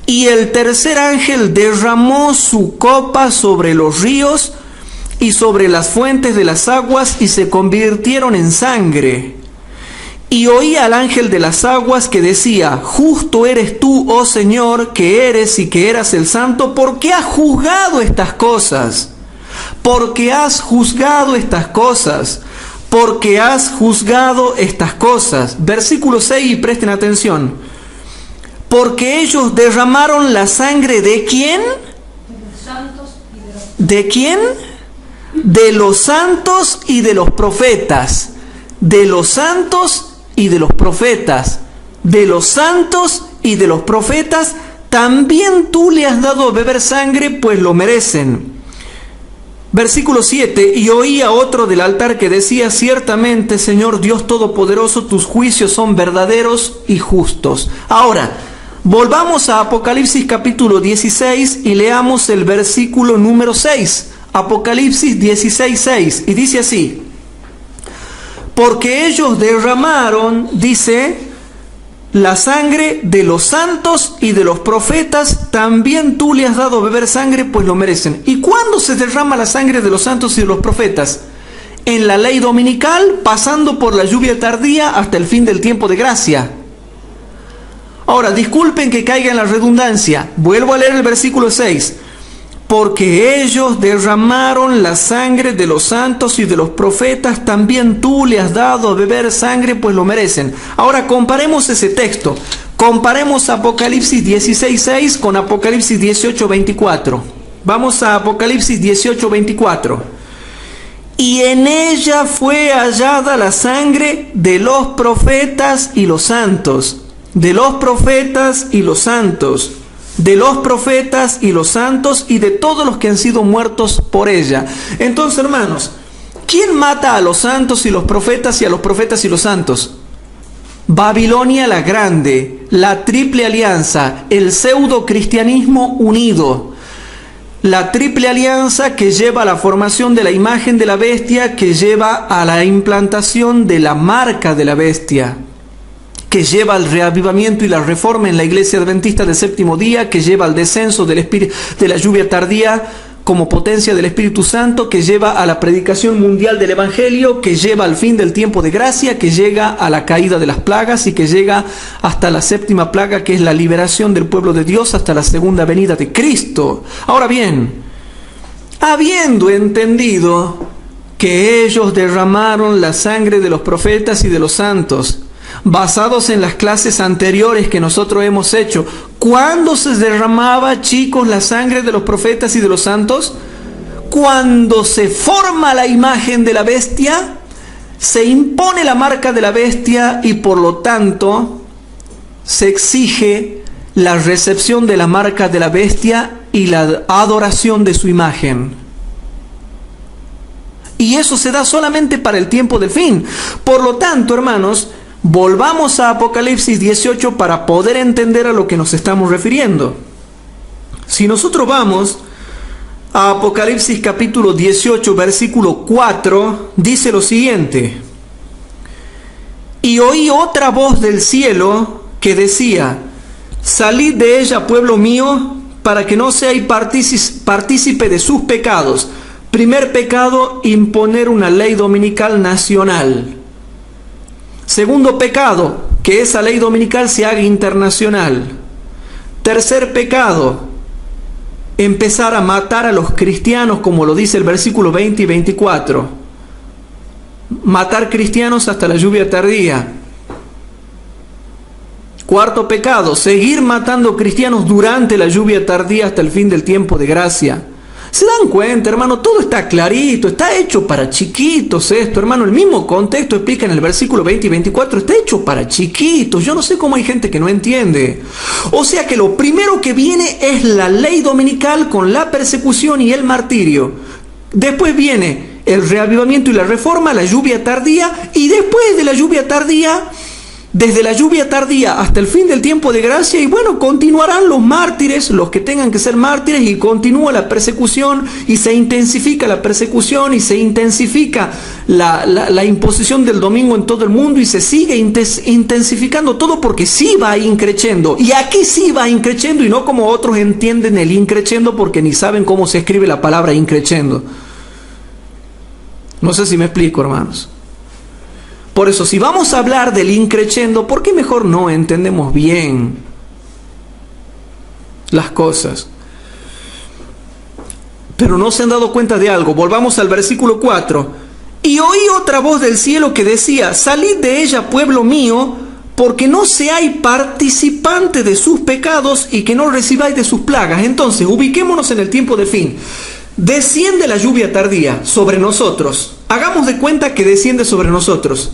Y el tercer ángel derramó su copa sobre los ríos y sobre las fuentes de las aguas, y se convirtieron en sangre. Y oí al ángel de las aguas que decía: justo eres tú, oh Señor, que eres y que eras el Santo, porque has juzgado estas cosas. Porque has juzgado estas cosas. Porque has juzgado estas cosas. Versículo 6, y presten atención. Porque ellos derramaron la sangre ¿de quién? ¿De quién? De los santos y de los profetas. De los santos y de los profetas. De los santos y de los profetas. También tú le has dado a beber sangre, pues lo merecen. Versículo 7, y oí a otro del altar que decía: ciertamente, Señor Dios Todopoderoso, tus juicios son verdaderos y justos. Ahora, volvamos a Apocalipsis capítulo 16 y leamos el versículo número 6. Apocalipsis 16, 6, y dice así: porque ellos derramaron, dice, la sangre de los santos y de los profetas, también tú le has dado a beber sangre, pues lo merecen. ¿Y cuándo se derrama la sangre de los santos y de los profetas? en la ley dominical, pasando por la lluvia tardía hasta el fin del tiempo de gracia. Ahora, disculpen que caiga en la redundancia. Vuelvo a leer el versículo 6. Porque ellos derramaron la sangre de los santos y de los profetas, también tú le has dado a beber sangre, pues lo merecen. Ahora comparemos ese texto. Comparemos Apocalipsis 16:6 con Apocalipsis 18:24. Vamos a Apocalipsis 18:24. Y en ella fue hallada la sangre de los profetas y los santos. De los profetas y los santos. De los profetas y los santos y de todos los que han sido muertos por ella. Entonces, hermanos, ¿quién mata a los santos y los profetas y a los profetas y los santos? Babilonia la Grande, la Triple Alianza, el pseudo cristianismo unido. La Triple Alianza que lleva a la formación de la imagen de la bestia, que lleva a la implantación de la marca de la bestia, que lleva al reavivamiento y la reforma en la iglesia adventista del séptimo día, que lleva al descenso del espíritu, de la lluvia tardía como potencia del Espíritu Santo, que lleva a la predicación mundial del Evangelio, que lleva al fin del tiempo de gracia, que llega a la caída de las plagas y que llega hasta la séptima plaga, que es la liberación del pueblo de Dios hasta la segunda venida de Cristo. Ahora bien, habiendo entendido que ellos derramaron la sangre de los profetas y de los santos, basados en las clases anteriores que nosotros hemos hecho, ¿cuándo se derramaba, chicos, la sangre de los profetas y de los santos? Cuando se forma la imagen de la bestia, se impone la marca de la bestia y por lo tanto se exige la recepción de la marca de la bestia y la adoración de su imagen. Y eso se da solamente para el tiempo del fin. Por lo tanto, hermanos, volvamos a Apocalipsis 18 para poder entender a lo que nos estamos refiriendo. Si nosotros vamos a Apocalipsis capítulo 18, versículo 4, dice lo siguiente: y oí otra voz del cielo que decía: salid de ella, pueblo mío, para que no seáis partícipe de sus pecados. Primer pecado, imponer una ley dominical nacional. Segundo pecado, que esa ley dominical se haga internacional. Tercer pecado, empezar a matar a los cristianos, como lo dice el versículo 20 y 24. Matar cristianos hasta la lluvia tardía. Cuarto pecado, seguir matando cristianos durante la lluvia tardía hasta el fin del tiempo de gracia. ¿Se dan cuenta, hermano? Todo está clarito, está hecho para chiquitos esto, hermano. El mismo contexto explica en el versículo 20 y 24, está hecho para chiquitos. Yo no sé cómo hay gente que no entiende. O sea que lo primero que viene es la ley dominical con la persecución y el martirio. Después viene el reavivamiento y la reforma, la lluvia tardía, y después de la lluvia tardía, desde la lluvia tardía hasta el fin del tiempo de gracia, y bueno, continuarán los mártires, los que tengan que ser mártires, y continúa la persecución, y se intensifica la persecución, y se intensifica la imposición del domingo en todo el mundo, y se sigue intensificando todo porque sí va increciendo, y aquí sí va increciendo, y no como otros entienden el increciendo porque ni saben cómo se escribe la palabra increciendo. No sé si me explico, hermanos. Por eso, si vamos a hablar del increciendo, ¿por qué mejor no entendemos bien las cosas? Pero no se han dado cuenta de algo. Volvamos al versículo 4. Y oí otra voz del cielo que decía: salid de ella, pueblo mío, porque no seáis participante de sus pecados y que no recibáis de sus plagas. Entonces, ubiquémonos en el tiempo del fin. Desciende la lluvia tardía sobre nosotros. Hagamos de cuenta que desciende sobre nosotros.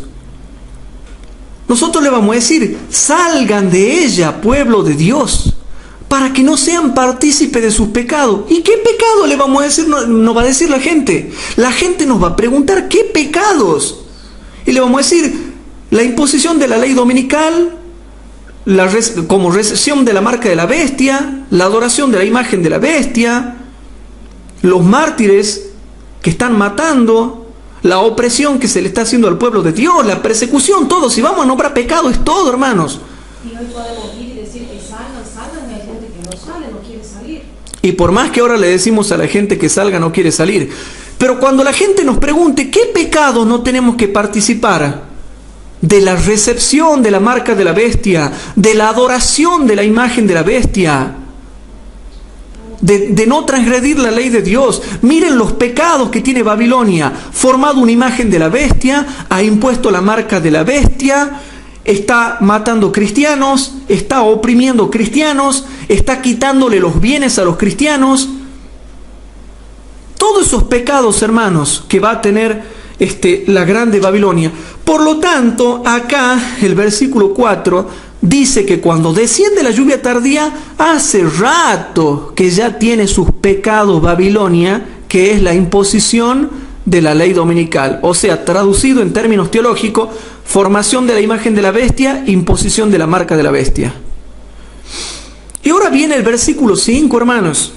Nosotros le vamos a decir: salgan de ella, pueblo de Dios, para que no sean partícipes de sus pecados. ¿Y qué pecado le vamos a decir? No va a decir la gente. La gente nos va a preguntar: ¿qué pecados? Y le vamos a decir: la imposición de la ley dominical, como recepción de la marca de la bestia, la adoración de la imagen de la bestia, los mártires que están matando, la opresión que se le está haciendo al pueblo de Dios, la persecución, todo. Si vamos a nombrar pecado, es todo, hermanos. Y hoy podemos ir y decir que salgan, hay gente que no sale, no quiere salir. Y por más que ahora le decimos a la gente que salga, no quiere salir. Pero cuando la gente nos pregunte qué pecados no tenemos que participar, de la recepción de la marca de la bestia, de la adoración de la imagen de la bestia, de no transgredir la ley de Dios. Miren los pecados que tiene Babilonia: formado una imagen de la bestia, ha impuesto la marca de la bestia, está matando cristianos, está oprimiendo cristianos, está quitándole los bienes a los cristianos. Todos esos pecados, hermanos, que va a tener la grande Babilonia. Por lo tanto, acá el versículo 4 dice que cuando desciende la lluvia tardía, hace rato que ya tiene sus pecados Babilonia, que es la imposición de la ley dominical. O sea, traducido en términos teológicos, formación de la imagen de la bestia, imposición de la marca de la bestia. Y ahora viene el versículo 5, hermanos.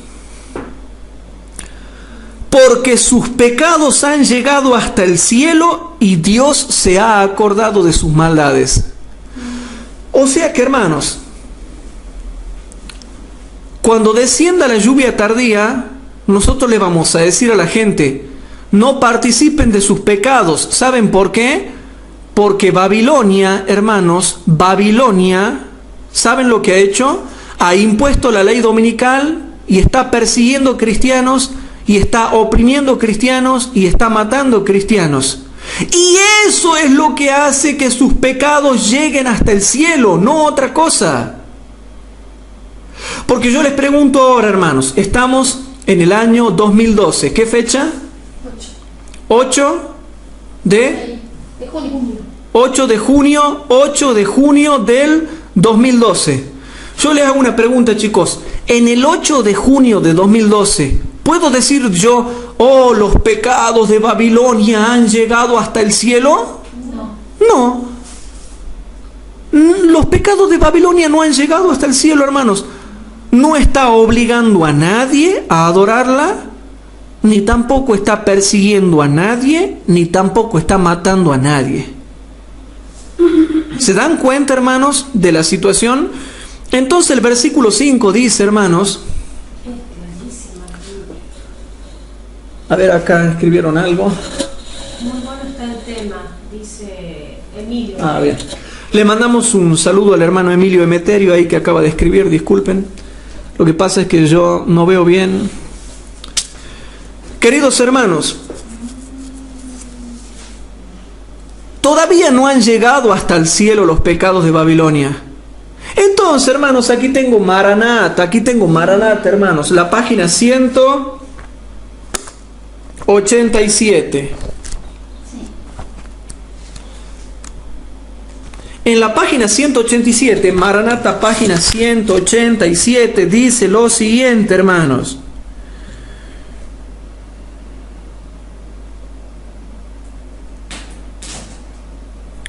Porque sus pecados han llegado hasta el cielo y Dios se ha acordado de sus maldades. O sea que, hermanos, cuando descienda la lluvia tardía, nosotros le vamos a decir a la gente: no participen de sus pecados. ¿Saben por qué? Porque Babilonia, hermanos, Babilonia, ¿saben lo que ha hecho? Ha impuesto la ley dominical y está persiguiendo cristianos, y está oprimiendo cristianos, y está matando cristianos. Y eso es lo que hace que sus pecados lleguen hasta el cielo, no otra cosa. Porque yo les pregunto ahora, hermanos, estamos en el año 2012. ¿Qué fecha? 8 de junio. 8 de junio del 2012. Yo les hago una pregunta, chicos. En el 8 de junio de 2012, ¿puedo decir yo: oh, los pecados de Babilonia han llegado hasta el cielo? No. Los pecados de Babilonia no han llegado hasta el cielo, hermanos. No está obligando a nadie a adorarla, ni tampoco está persiguiendo a nadie, ni tampoco está matando a nadie. ¿Se dan cuenta, hermanos, de la situación? Entonces el versículo 5 dice, hermanos, a ver, acá escribieron algo. Muy bueno está el tema, dice Emilio. Ah, bien. Le mandamos un saludo al hermano Emilio Emeterio ahí que acaba de escribir, disculpen. Lo que pasa es que yo no veo bien. Queridos hermanos, todavía no han llegado hasta el cielo los pecados de Babilonia. Entonces, hermanos, aquí tengo Maranata, hermanos, la página 187. En la página 187, Maranata, página 187, dice lo siguiente, hermanos.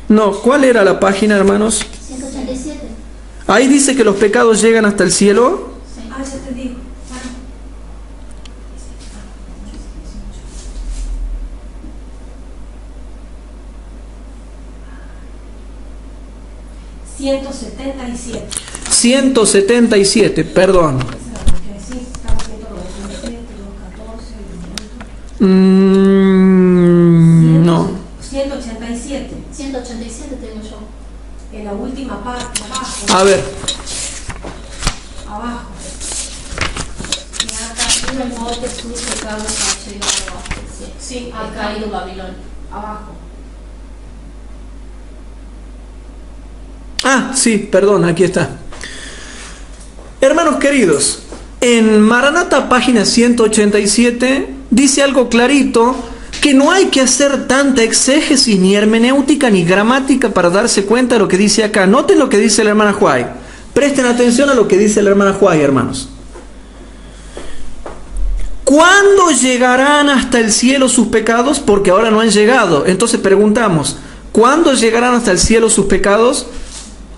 No, ¿cuál era la página, hermanos? 187. Ahí dice que los pecados llegan hasta el cielo. Sí. Ah, ya te digo. 177, perdón. No. 187. 187 tengo yo. En la última parte, abajo. A ver. Abajo. Y acá arriba el modo de sus pecados ha llegado hasta el cielo. Sí, Ha caído Babilonia. abajo. Ah, sí, perdón, aquí está. Hermanos queridos, en Maranata, página 187, dice algo clarito, que no hay que hacer tanta exégesis, ni hermenéutica, ni gramática para darse cuenta de lo que dice acá. Noten lo que dice la hermana Huay. Presten atención a lo que dice la hermana Huay, hermanos. ¿Cuándo llegarán hasta el cielo sus pecados? Porque ahora no han llegado. Entonces preguntamos, ¿cuándo llegarán hasta el cielo sus pecados?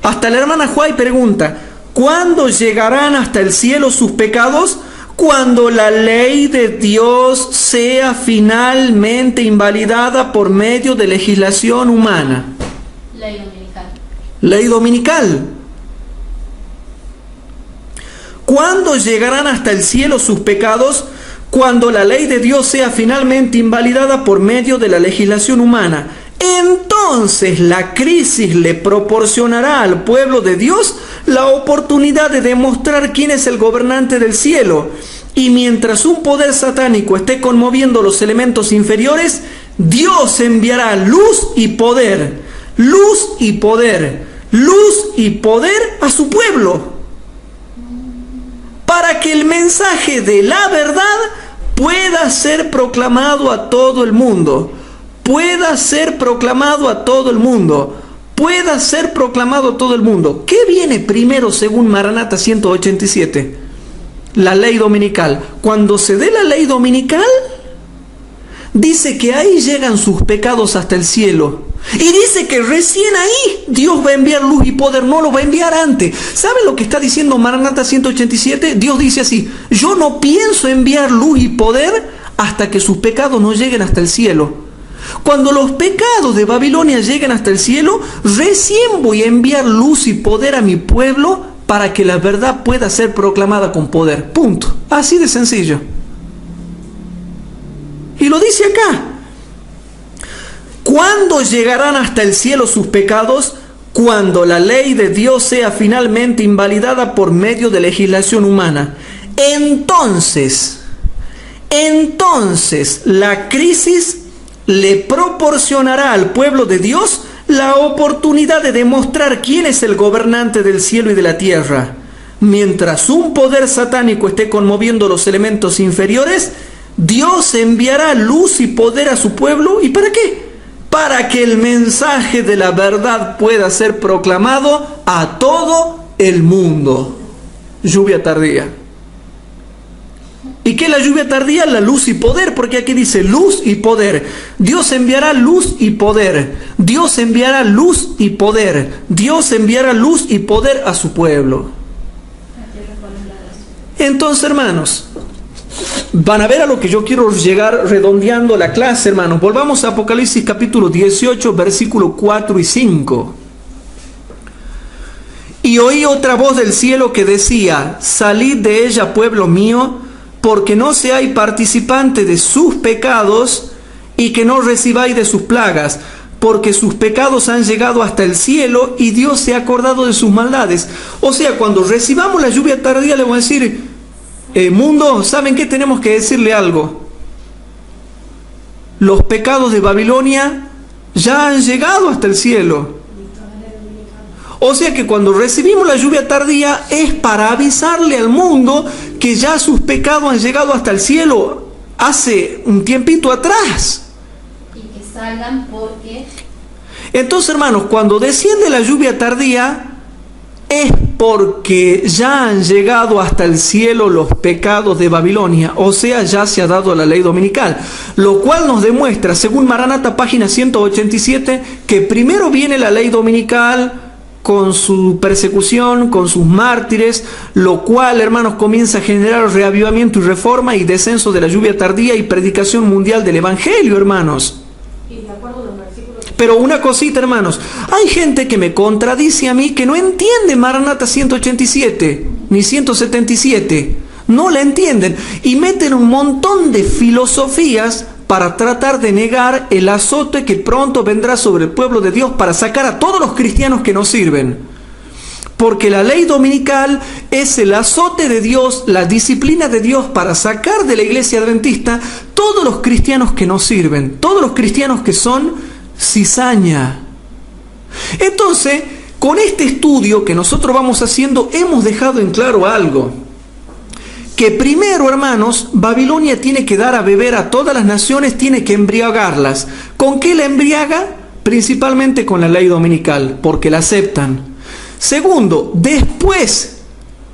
Hasta la hermana Huay pregunta, ¿cuándo llegarán hasta el cielo sus pecados? Cuando la ley de Dios sea finalmente invalidada por medio de legislación humana. Ley dominical. Ley dominical. ¿Cuándo llegarán hasta el cielo sus pecados? cuando la ley de Dios sea finalmente invalidada por medio de la legislación humana. Entonces la crisis le proporcionará al pueblo de Dios la oportunidad de demostrar quién es el gobernante del cielo. Y mientras un poder satánico esté conmoviendo los elementos inferiores, Dios enviará luz y poder, luz y poder, luz y poder a su pueblo, para que el mensaje de la verdad pueda ser proclamado a todo el mundo, pueda ser proclamado a todo el mundo, pueda ser proclamado a todo el mundo. ¿Qué viene primero según Maranata 187? La ley dominical. Cuando se dé la ley dominical, dice que ahí llegan sus pecados hasta el cielo. Y dice que recién ahí Dios va a enviar luz y poder, no lo va a enviar antes. ¿Saben lo que está diciendo Maranata 187? Dios dice así: yo no pienso enviar luz y poder hasta que sus pecados no lleguen hasta el cielo. Cuando los pecados de Babilonia lleguen hasta el cielo, recién voy a enviar luz y poder a mi pueblo para que la verdad pueda ser proclamada con poder. Punto. Así de sencillo. Y lo dice acá. ¿Cuándo llegarán hasta el cielo sus pecados? Cuando la ley de Dios sea finalmente invalidada por medio de legislación humana. Entonces la crisis le proporcionará al pueblo de Dios la oportunidad de demostrar quién es el gobernante del cielo y de la tierra. Mientras un poder satánico esté conmoviendo los elementos inferiores, Dios enviará luz y poder a su pueblo. ¿Y para qué? Para que el mensaje de la verdad pueda ser proclamado a todo el mundo. Lluvia tardía. ¿Y qué es la lluvia tardía? La luz y poder, porque aquí dice luz y poder. Dios enviará luz y poder. Dios enviará luz y poder. Dios enviará luz y poder a su pueblo. Entonces, hermanos, van a ver a lo que yo quiero llegar redondeando la clase, hermanos. Volvamos a Apocalipsis capítulo 18, versículo 4 y 5. Y oí otra voz del cielo que decía: salid de ella, pueblo mío, porque no seáis participante de sus pecados y que no recibáis de sus plagas, porque sus pecados han llegado hasta el cielo y Dios se ha acordado de sus maldades. O sea, cuando recibamos la lluvia tardía le voy a decir: mundo, ¿saben qué? Tenemos que decirle algo. Los pecados de Babilonia ya han llegado hasta el cielo. O sea que cuando recibimos la lluvia tardía es para avisarle al mundo que ya sus pecados han llegado hasta el cielo hace un tiempito atrás. Y que salgan porque... Entonces, hermanos, cuando desciende la lluvia tardía es porque ya han llegado hasta el cielo los pecados de Babilonia, o sea, ya se ha dado la ley dominical, lo cual nos demuestra, según Maranata, página 187, que primero viene la ley dominical con su persecución, con sus mártires, lo cual, hermanos, comienza a generar reavivamiento y reforma y descenso de la lluvia tardía y predicación mundial del Evangelio, hermanos. Pero una cosita, hermanos, hay gente que me contradice a mí, que no entiende Maranata 187 ni 177, no la entienden y meten un montón de filosofías para tratar de negar el azote que pronto vendrá sobre el pueblo de Dios para sacar a todos los cristianos que no sirven. Porque la ley dominical es el azote de Dios, la disciplina de Dios para sacar de la iglesia adventista todos los cristianos que no sirven, todos los cristianos que son cizaña. Entonces, con este estudio que nosotros vamos haciendo, hemos dejado en claro algo. Que primero, hermanos, Babilonia tiene que dar a beber a todas las naciones, tiene que embriagarlas. ¿Con qué la embriaga? Principalmente con la ley dominical, porque la aceptan. Segundo, después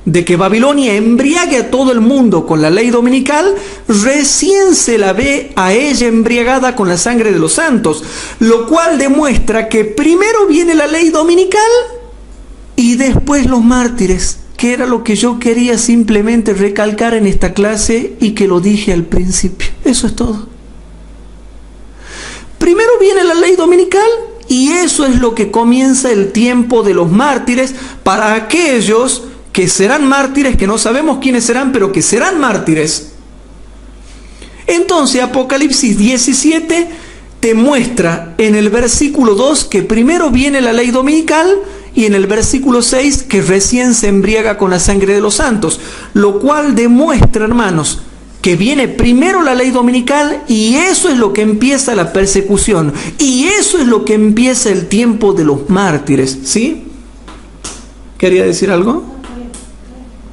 de que Babilonia embriague a todo el mundo con la ley dominical, recién se la ve a ella embriagada con la sangre de los santos, lo cual demuestra que primero viene la ley dominical y después los mártires, que era lo que yo quería simplemente recalcar en esta clase y que lo dije al principio. Eso es todo. Primero viene la ley dominical y eso es lo que comienza el tiempo de los mártires para aquellos que serán mártires, que no sabemos quiénes serán, pero que serán mártires. Entonces Apocalipsis 17 te muestra en el versículo 2 que primero viene la ley dominical y en el versículo 6 que recién se embriaga con la sangre de los santos, lo cual demuestra, hermanos, que viene primero la ley dominical y eso es lo que empieza la persecución y eso es lo que empieza el tiempo de los mártires, ¿sí? ¿Quería decir algo?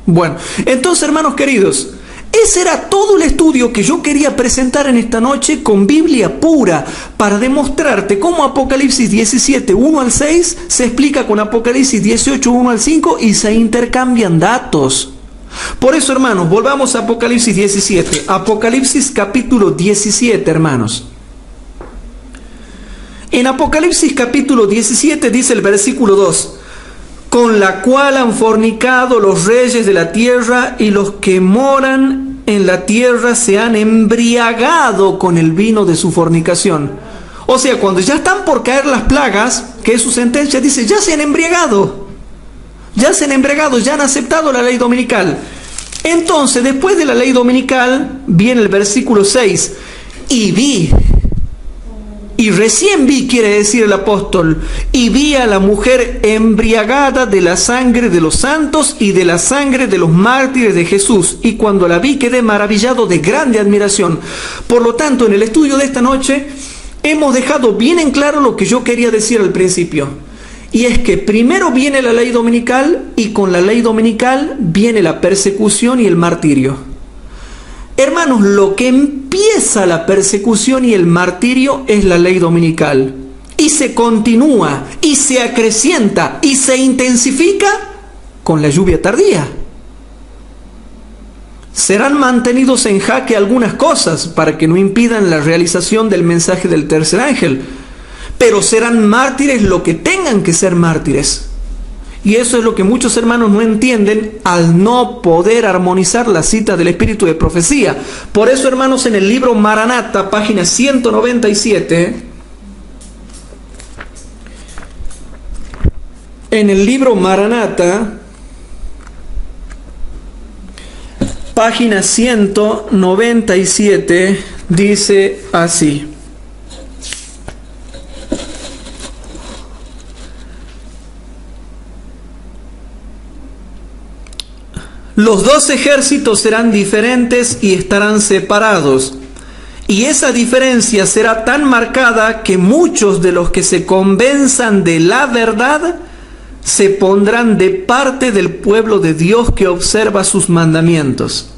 Bueno, entonces, hermanos queridos, ese era todo el estudio que yo quería presentar en esta noche con Biblia pura para demostrarte cómo Apocalipsis 17, 1 al 6 se explica con Apocalipsis 18, 1 al 5 y se intercambian datos. Por eso, hermanos, volvamos a Apocalipsis 17. Apocalipsis capítulo 17, hermanos. En Apocalipsis capítulo 17 dice el versículo 2: con la cual han fornicado los reyes de la tierra y los que moran en la tierra se han embriagado con el vino de su fornicación. O sea, cuando ya están por caer las plagas, que es su sentencia, dice, ya se han embriagado. Ya se han embriagado, ya han aceptado la ley dominical. Entonces, después de la ley dominical, viene el versículo 6. Y recién vi, quiere decir el apóstol, y vi a la mujer embriagada de la sangre de los santos y de la sangre de los mártires de Jesús. Y cuando la vi quedé maravillado de grande admiración. Por lo tanto, en el estudio de esta noche, hemos dejado bien en claro lo que yo quería decir al principio. Y es que primero viene la ley dominical y con la ley dominical viene la persecución y el martirio. Hermanos, lo que empieza la persecución y el martirio es la ley dominical. Y se continúa, y se acrecienta, y se intensifica con la lluvia tardía. Serán mantenidos en jaque algunas cosas para que no impidan la realización del mensaje del tercer ángel. Pero serán mártires lo que tengan que ser mártires. Y eso es lo que muchos hermanos no entienden al no poder armonizar la cita del espíritu de profecía. Por eso, hermanos, en el libro Maranata, página 197, en el libro Maranata, página 197, dice así: los dos ejércitos serán diferentes y estarán separados. Y esa diferencia será tan marcada que muchos de los que se convenzan de la verdad se pondrán de parte del pueblo de Dios que observa sus mandamientos.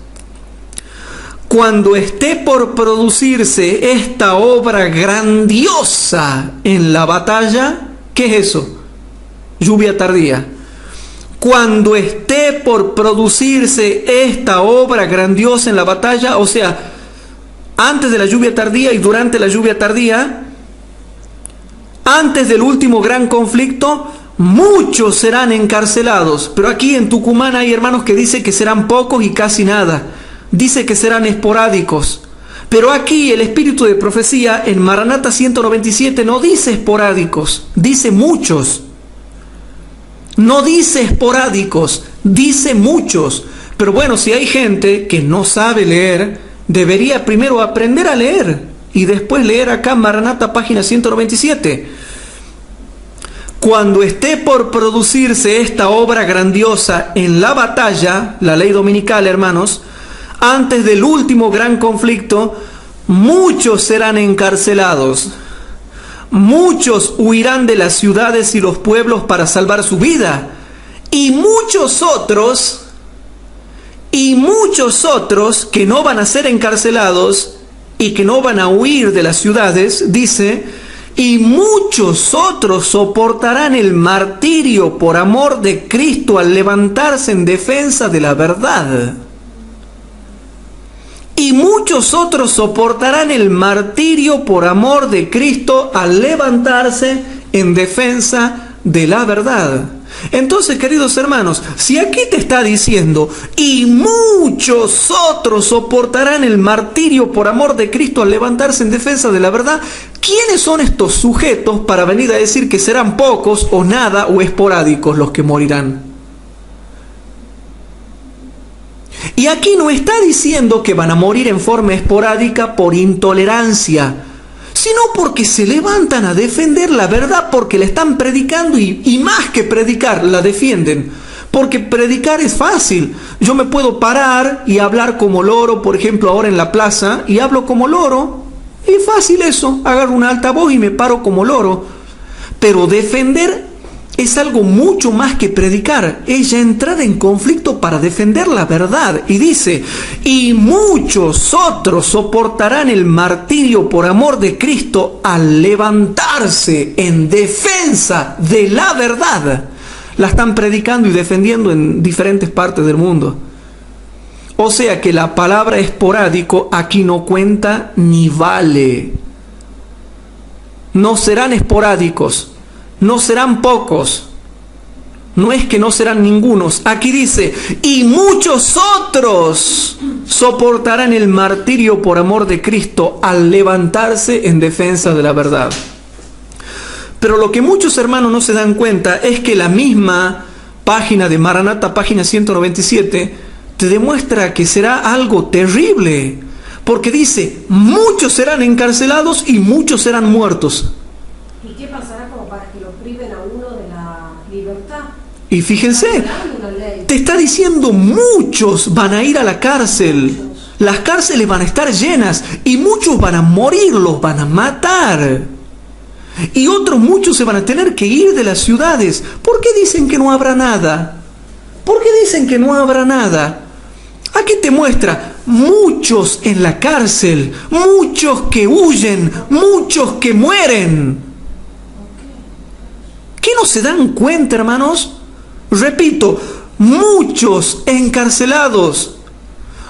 Cuando esté por producirse esta obra grandiosa en la batalla, ¿qué es eso? Lluvia tardía. Cuando esté por producirse esta obra grandiosa en la batalla, o sea, antes de la lluvia tardía y durante la lluvia tardía, antes del último gran conflicto, muchos serán encarcelados. Pero aquí en Tucumán hay hermanos que dicen que serán pocos y casi nada. Dice que serán esporádicos. Pero aquí el espíritu de profecía en Maranata 197 no dice esporádicos, dice muchos. No dice esporádicos, dice muchos. Pero bueno, si hay gente que no sabe leer, debería primero aprender a leer y después leer acá Maranata página 197. Cuando esté por producirse esta obra grandiosa en la batalla, la ley dominical, hermanos, antes del último gran conflicto, muchos serán encarcelados. Muchos huirán de las ciudades y los pueblos para salvar su vida. Y muchos otros que no van a ser encarcelados y que no van a huir de las ciudades, dice, y muchos otros soportarán el martirio por amor de Cristo al levantarse en defensa de la verdad. Y muchos otros soportarán el martirio por amor de Cristo al levantarse en defensa de la verdad. Entonces, queridos hermanos, si aquí te está diciendo, y muchos otros soportarán el martirio por amor de Cristo al levantarse en defensa de la verdad, ¿quiénes son estos sujetos para venir a decir que serán pocos o nada o esporádicos los que morirán? Y aquí no está diciendo que van a morir en forma esporádica por intolerancia, sino porque se levantan a defender la verdad, porque la están predicando y más que predicar, la defienden. Porque predicar es fácil. Yo me puedo parar y hablar como loro, por ejemplo, ahora en la plaza, y hablo como loro. Es fácil eso, agarro un altavoz y me paro como loro. Pero defender es algo mucho más que predicar. Es ya entrar en conflicto para defender la verdad. Y dice, y muchos otros soportarán el martirio por amor de Cristo al levantarse en defensa de la verdad. La están predicando y defendiendo en diferentes partes del mundo. O sea que la palabra esporádico aquí no cuenta ni vale. No serán esporádicos, no serán pocos. No es que no serán ningunos. Aquí dice, y muchos otros soportarán el martirio por amor de Cristo al levantarse en defensa de la verdad. Pero lo que muchos hermanos no se dan cuenta es que la misma página de Maranata, página 197, te demuestra que será algo terrible. Porque dice, muchos serán encarcelados y muchos serán muertos. ¿Y qué pasará como para que lo priven a uno de la libertad? Y fíjense, te está diciendo muchos van a ir a la cárcel. Las cárceles van a estar llenas y muchos van a morir, los van a matar. Y otros muchos se van a tener que ir de las ciudades. ¿Por qué dicen que no habrá nada? ¿Por qué dicen que no habrá nada? Aquí te muestra muchos en la cárcel, muchos que huyen, muchos que mueren. ¿Qué no se dan cuenta, hermanos? Repito, muchos encarcelados,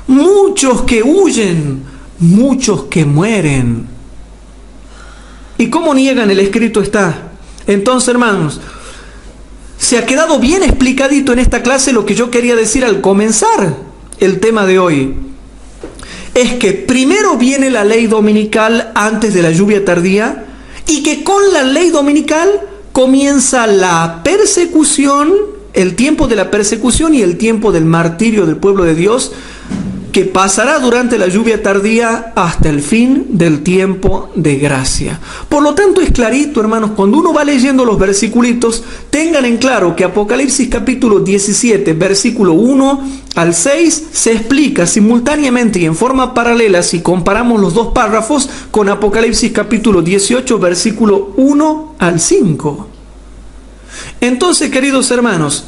muchos que huyen, muchos que mueren. ¿Y cómo niegan? El escrito está. Entonces, hermanos, se ha quedado bien explicadito en esta clase lo que yo quería decir al comenzar el tema de hoy. Es que primero viene la ley dominical antes de la lluvia tardía, y que con la ley dominical comienza la persecución, el tiempo de la persecución y el tiempo del martirio del pueblo de Dios, que pasará durante la lluvia tardía hasta el fin del tiempo de gracia. Por lo tanto, es clarito, hermanos, cuando uno va leyendo los versiculitos, tengan en claro que Apocalipsis capítulo 17, versículo 1 al 6, se explica simultáneamente y en forma paralela si comparamos los dos párrafos con Apocalipsis capítulo 18, versículo 1 al 5. Entonces, queridos hermanos,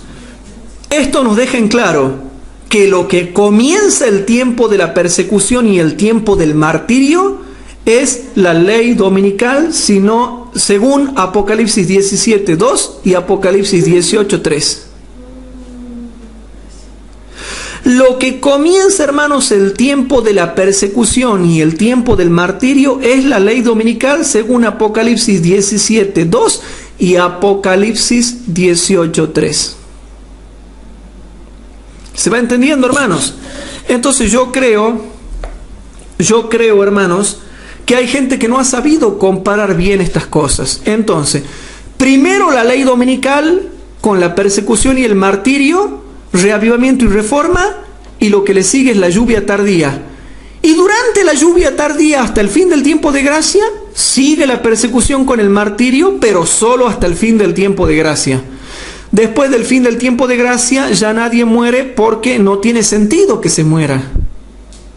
esto nos deja en claro que lo que comienza el tiempo de la persecución y el tiempo del martirio es la ley dominical, sino según Apocalipsis 17:2 y Apocalipsis 18:3. Lo que comienza, hermanos, el tiempo de la persecución y el tiempo del martirio es la ley dominical según Apocalipsis 17:2 y Apocalipsis 18:3. ¿Se va entendiendo, hermanos? Entonces yo creo, hermanos, que hay gente que no ha sabido comparar bien estas cosas. Entonces, primero la ley dominical con la persecución y el martirio, reavivamiento y reforma, y lo que le sigue es la lluvia tardía. Y durante la lluvia tardía hasta el fin del tiempo de gracia, sigue la persecución con el martirio, pero solo hasta el fin del tiempo de gracia. Después del fin del tiempo de gracia ya nadie muere porque no tiene sentido que se muera.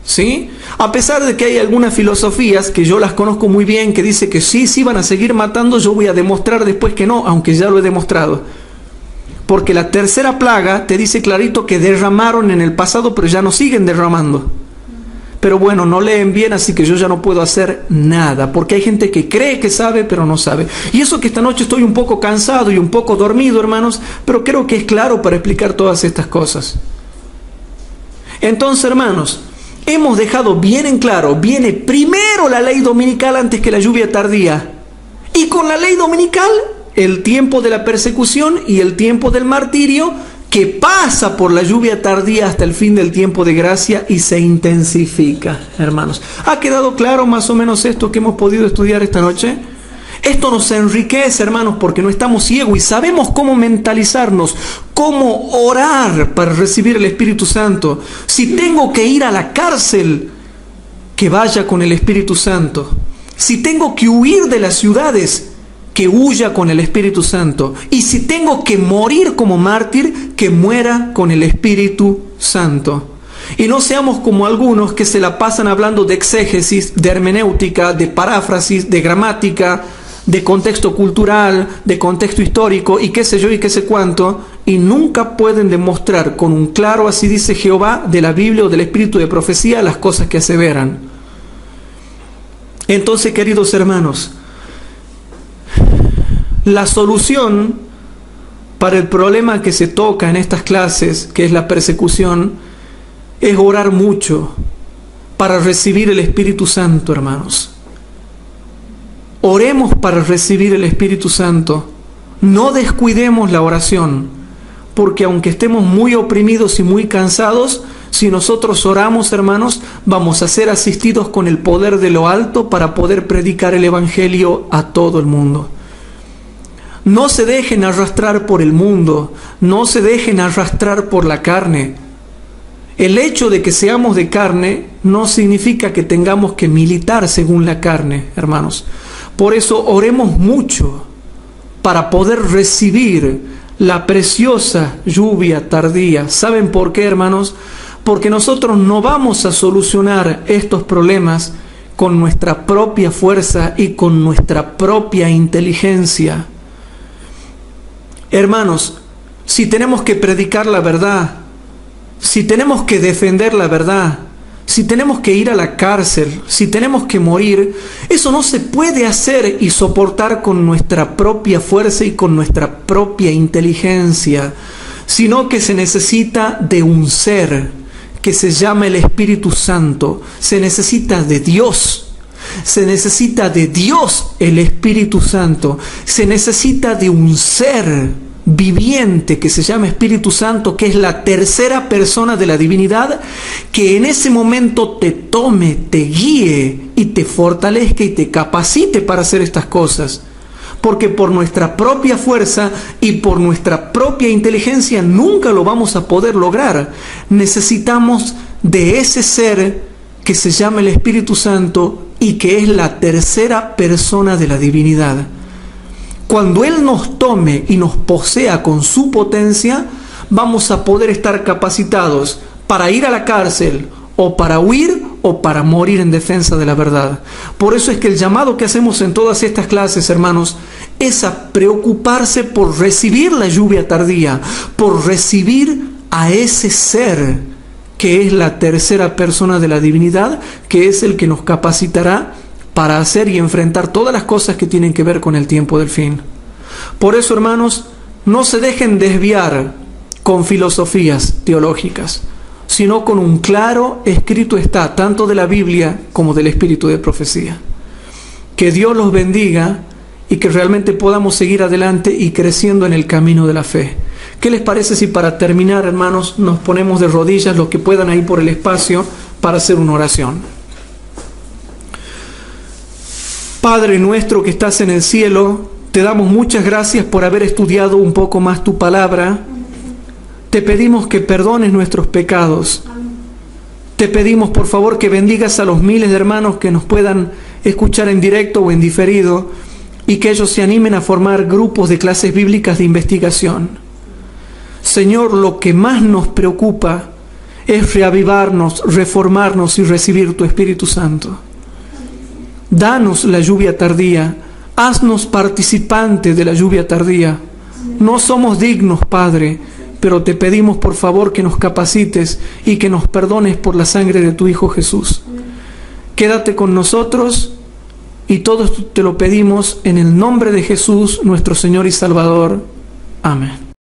¿Sí? A pesar de que hay algunas filosofías que yo las conozco muy bien que dice que sí van a seguir matando, yo voy a demostrar después que no, aunque ya lo he demostrado. Porque la tercera plaga te dice clarito que derramaron en el pasado, pero ya no siguen derramando. Pero bueno, no leen bien, así que yo ya no puedo hacer nada, porque hay gente que cree que sabe, pero no sabe. Y eso que esta noche estoy un poco cansado y un poco dormido, hermanos, pero creo que es claro para explicar todas estas cosas. Entonces, hermanos, hemos dejado bien en claro, viene primero la ley dominical antes que la lluvia tardía. Y con la ley dominical, el tiempo de la persecución y el tiempo del martirio, que pasa por la lluvia tardía hasta el fin del tiempo de gracia y se intensifica, hermanos. ¿Ha quedado claro más o menos esto que hemos podido estudiar esta noche? Esto nos enriquece, hermanos, porque no estamos ciegos y sabemos cómo mentalizarnos, cómo orar para recibir el Espíritu Santo. Si tengo que ir a la cárcel, que vaya con el Espíritu Santo. Si tengo que huir de las ciudades, que huya con el Espíritu Santo. Y si tengo que morir como mártir, que muera con el Espíritu Santo. Y no seamos como algunos que se la pasan hablando de exégesis, de hermenéutica, de paráfrasis, de gramática, de contexto cultural, de contexto histórico y qué sé yo y qué sé cuánto, y nunca pueden demostrar con un claro así dice Jehová de la Biblia o del espíritu de profecía las cosas que aseveran. Entonces, queridos hermanos, la solución para el problema que se toca en estas clases, que es la persecución, es orar mucho para recibir el Espíritu Santo, hermanos. Oremos para recibir el Espíritu Santo. No descuidemos la oración, porque aunque estemos muy oprimidos y muy cansados, si nosotros oramos, hermanos, vamos a ser asistidos con el poder de lo alto para poder predicar el Evangelio a todo el mundo. No se dejen arrastrar por el mundo, no se dejen arrastrar por la carne. El hecho de que seamos de carne no significa que tengamos que militar según la carne, hermanos. Por eso oremos mucho para poder recibir la preciosa lluvia tardía. ¿Saben por qué, hermanos? Porque nosotros no vamos a solucionar estos problemas con nuestra propia fuerza y con nuestra propia inteligencia. Hermanos, si tenemos que predicar la verdad, si tenemos que defender la verdad, si tenemos que ir a la cárcel, si tenemos que morir, eso no se puede hacer y soportar con nuestra propia fuerza y con nuestra propia inteligencia, sino que se necesita de un ser que se llama el Espíritu Santo. Se necesita de Dios. Se necesita de Dios el Espíritu Santo. Se necesita de un ser viviente que se llama Espíritu Santo, que es la tercera persona de la divinidad, que en ese momento te tome, te guíe y te fortalezca y te capacite para hacer estas cosas. Porque por nuestra propia fuerza y por nuestra propia inteligencia nunca lo vamos a poder lograr. Necesitamos de ese ser que se llama el Espíritu Santo y que es la tercera persona de la divinidad. Cuando Él nos tome y nos posea con su potencia, vamos a poder estar capacitados para ir a la cárcel o para huir o para morir en defensa de la verdad. Por eso es que el llamado que hacemos en todas estas clases, hermanos, es a preocuparse por recibir la lluvia tardía, por recibir a ese ser que es la tercera persona de la divinidad, que es el que nos capacitará para hacer y enfrentar todas las cosas que tienen que ver con el tiempo del fin. Por eso, hermanos, no se dejen desviar con filosofías teológicas, sino con un claro escrito está, tanto de la Biblia como del espíritu de profecía. Que Dios los bendiga y que realmente podamos seguir adelante y creciendo en el camino de la fe. ¿Qué les parece si para terminar, hermanos, nos ponemos de rodillas, los que puedan ahí por el espacio, para hacer una oración? Padre nuestro que estás en el cielo, te damos muchas gracias por haber estudiado un poco más tu palabra. Te pedimos que perdones nuestros pecados. Te pedimos, por favor, que bendigas a los miles de hermanos que nos puedan escuchar en directo o en diferido y que ellos se animen a formar grupos de clases bíblicas de investigación. Señor, lo que más nos preocupa es reavivarnos, reformarnos y recibir tu Espíritu Santo. Danos la lluvia tardía, haznos participantes de la lluvia tardía. No somos dignos, Padre, pero te pedimos por favor que nos capacites y que nos perdones por la sangre de tu Hijo Jesús. Quédate con nosotros y todo esto te lo pedimos en el nombre de Jesús, nuestro Señor y Salvador. Amén.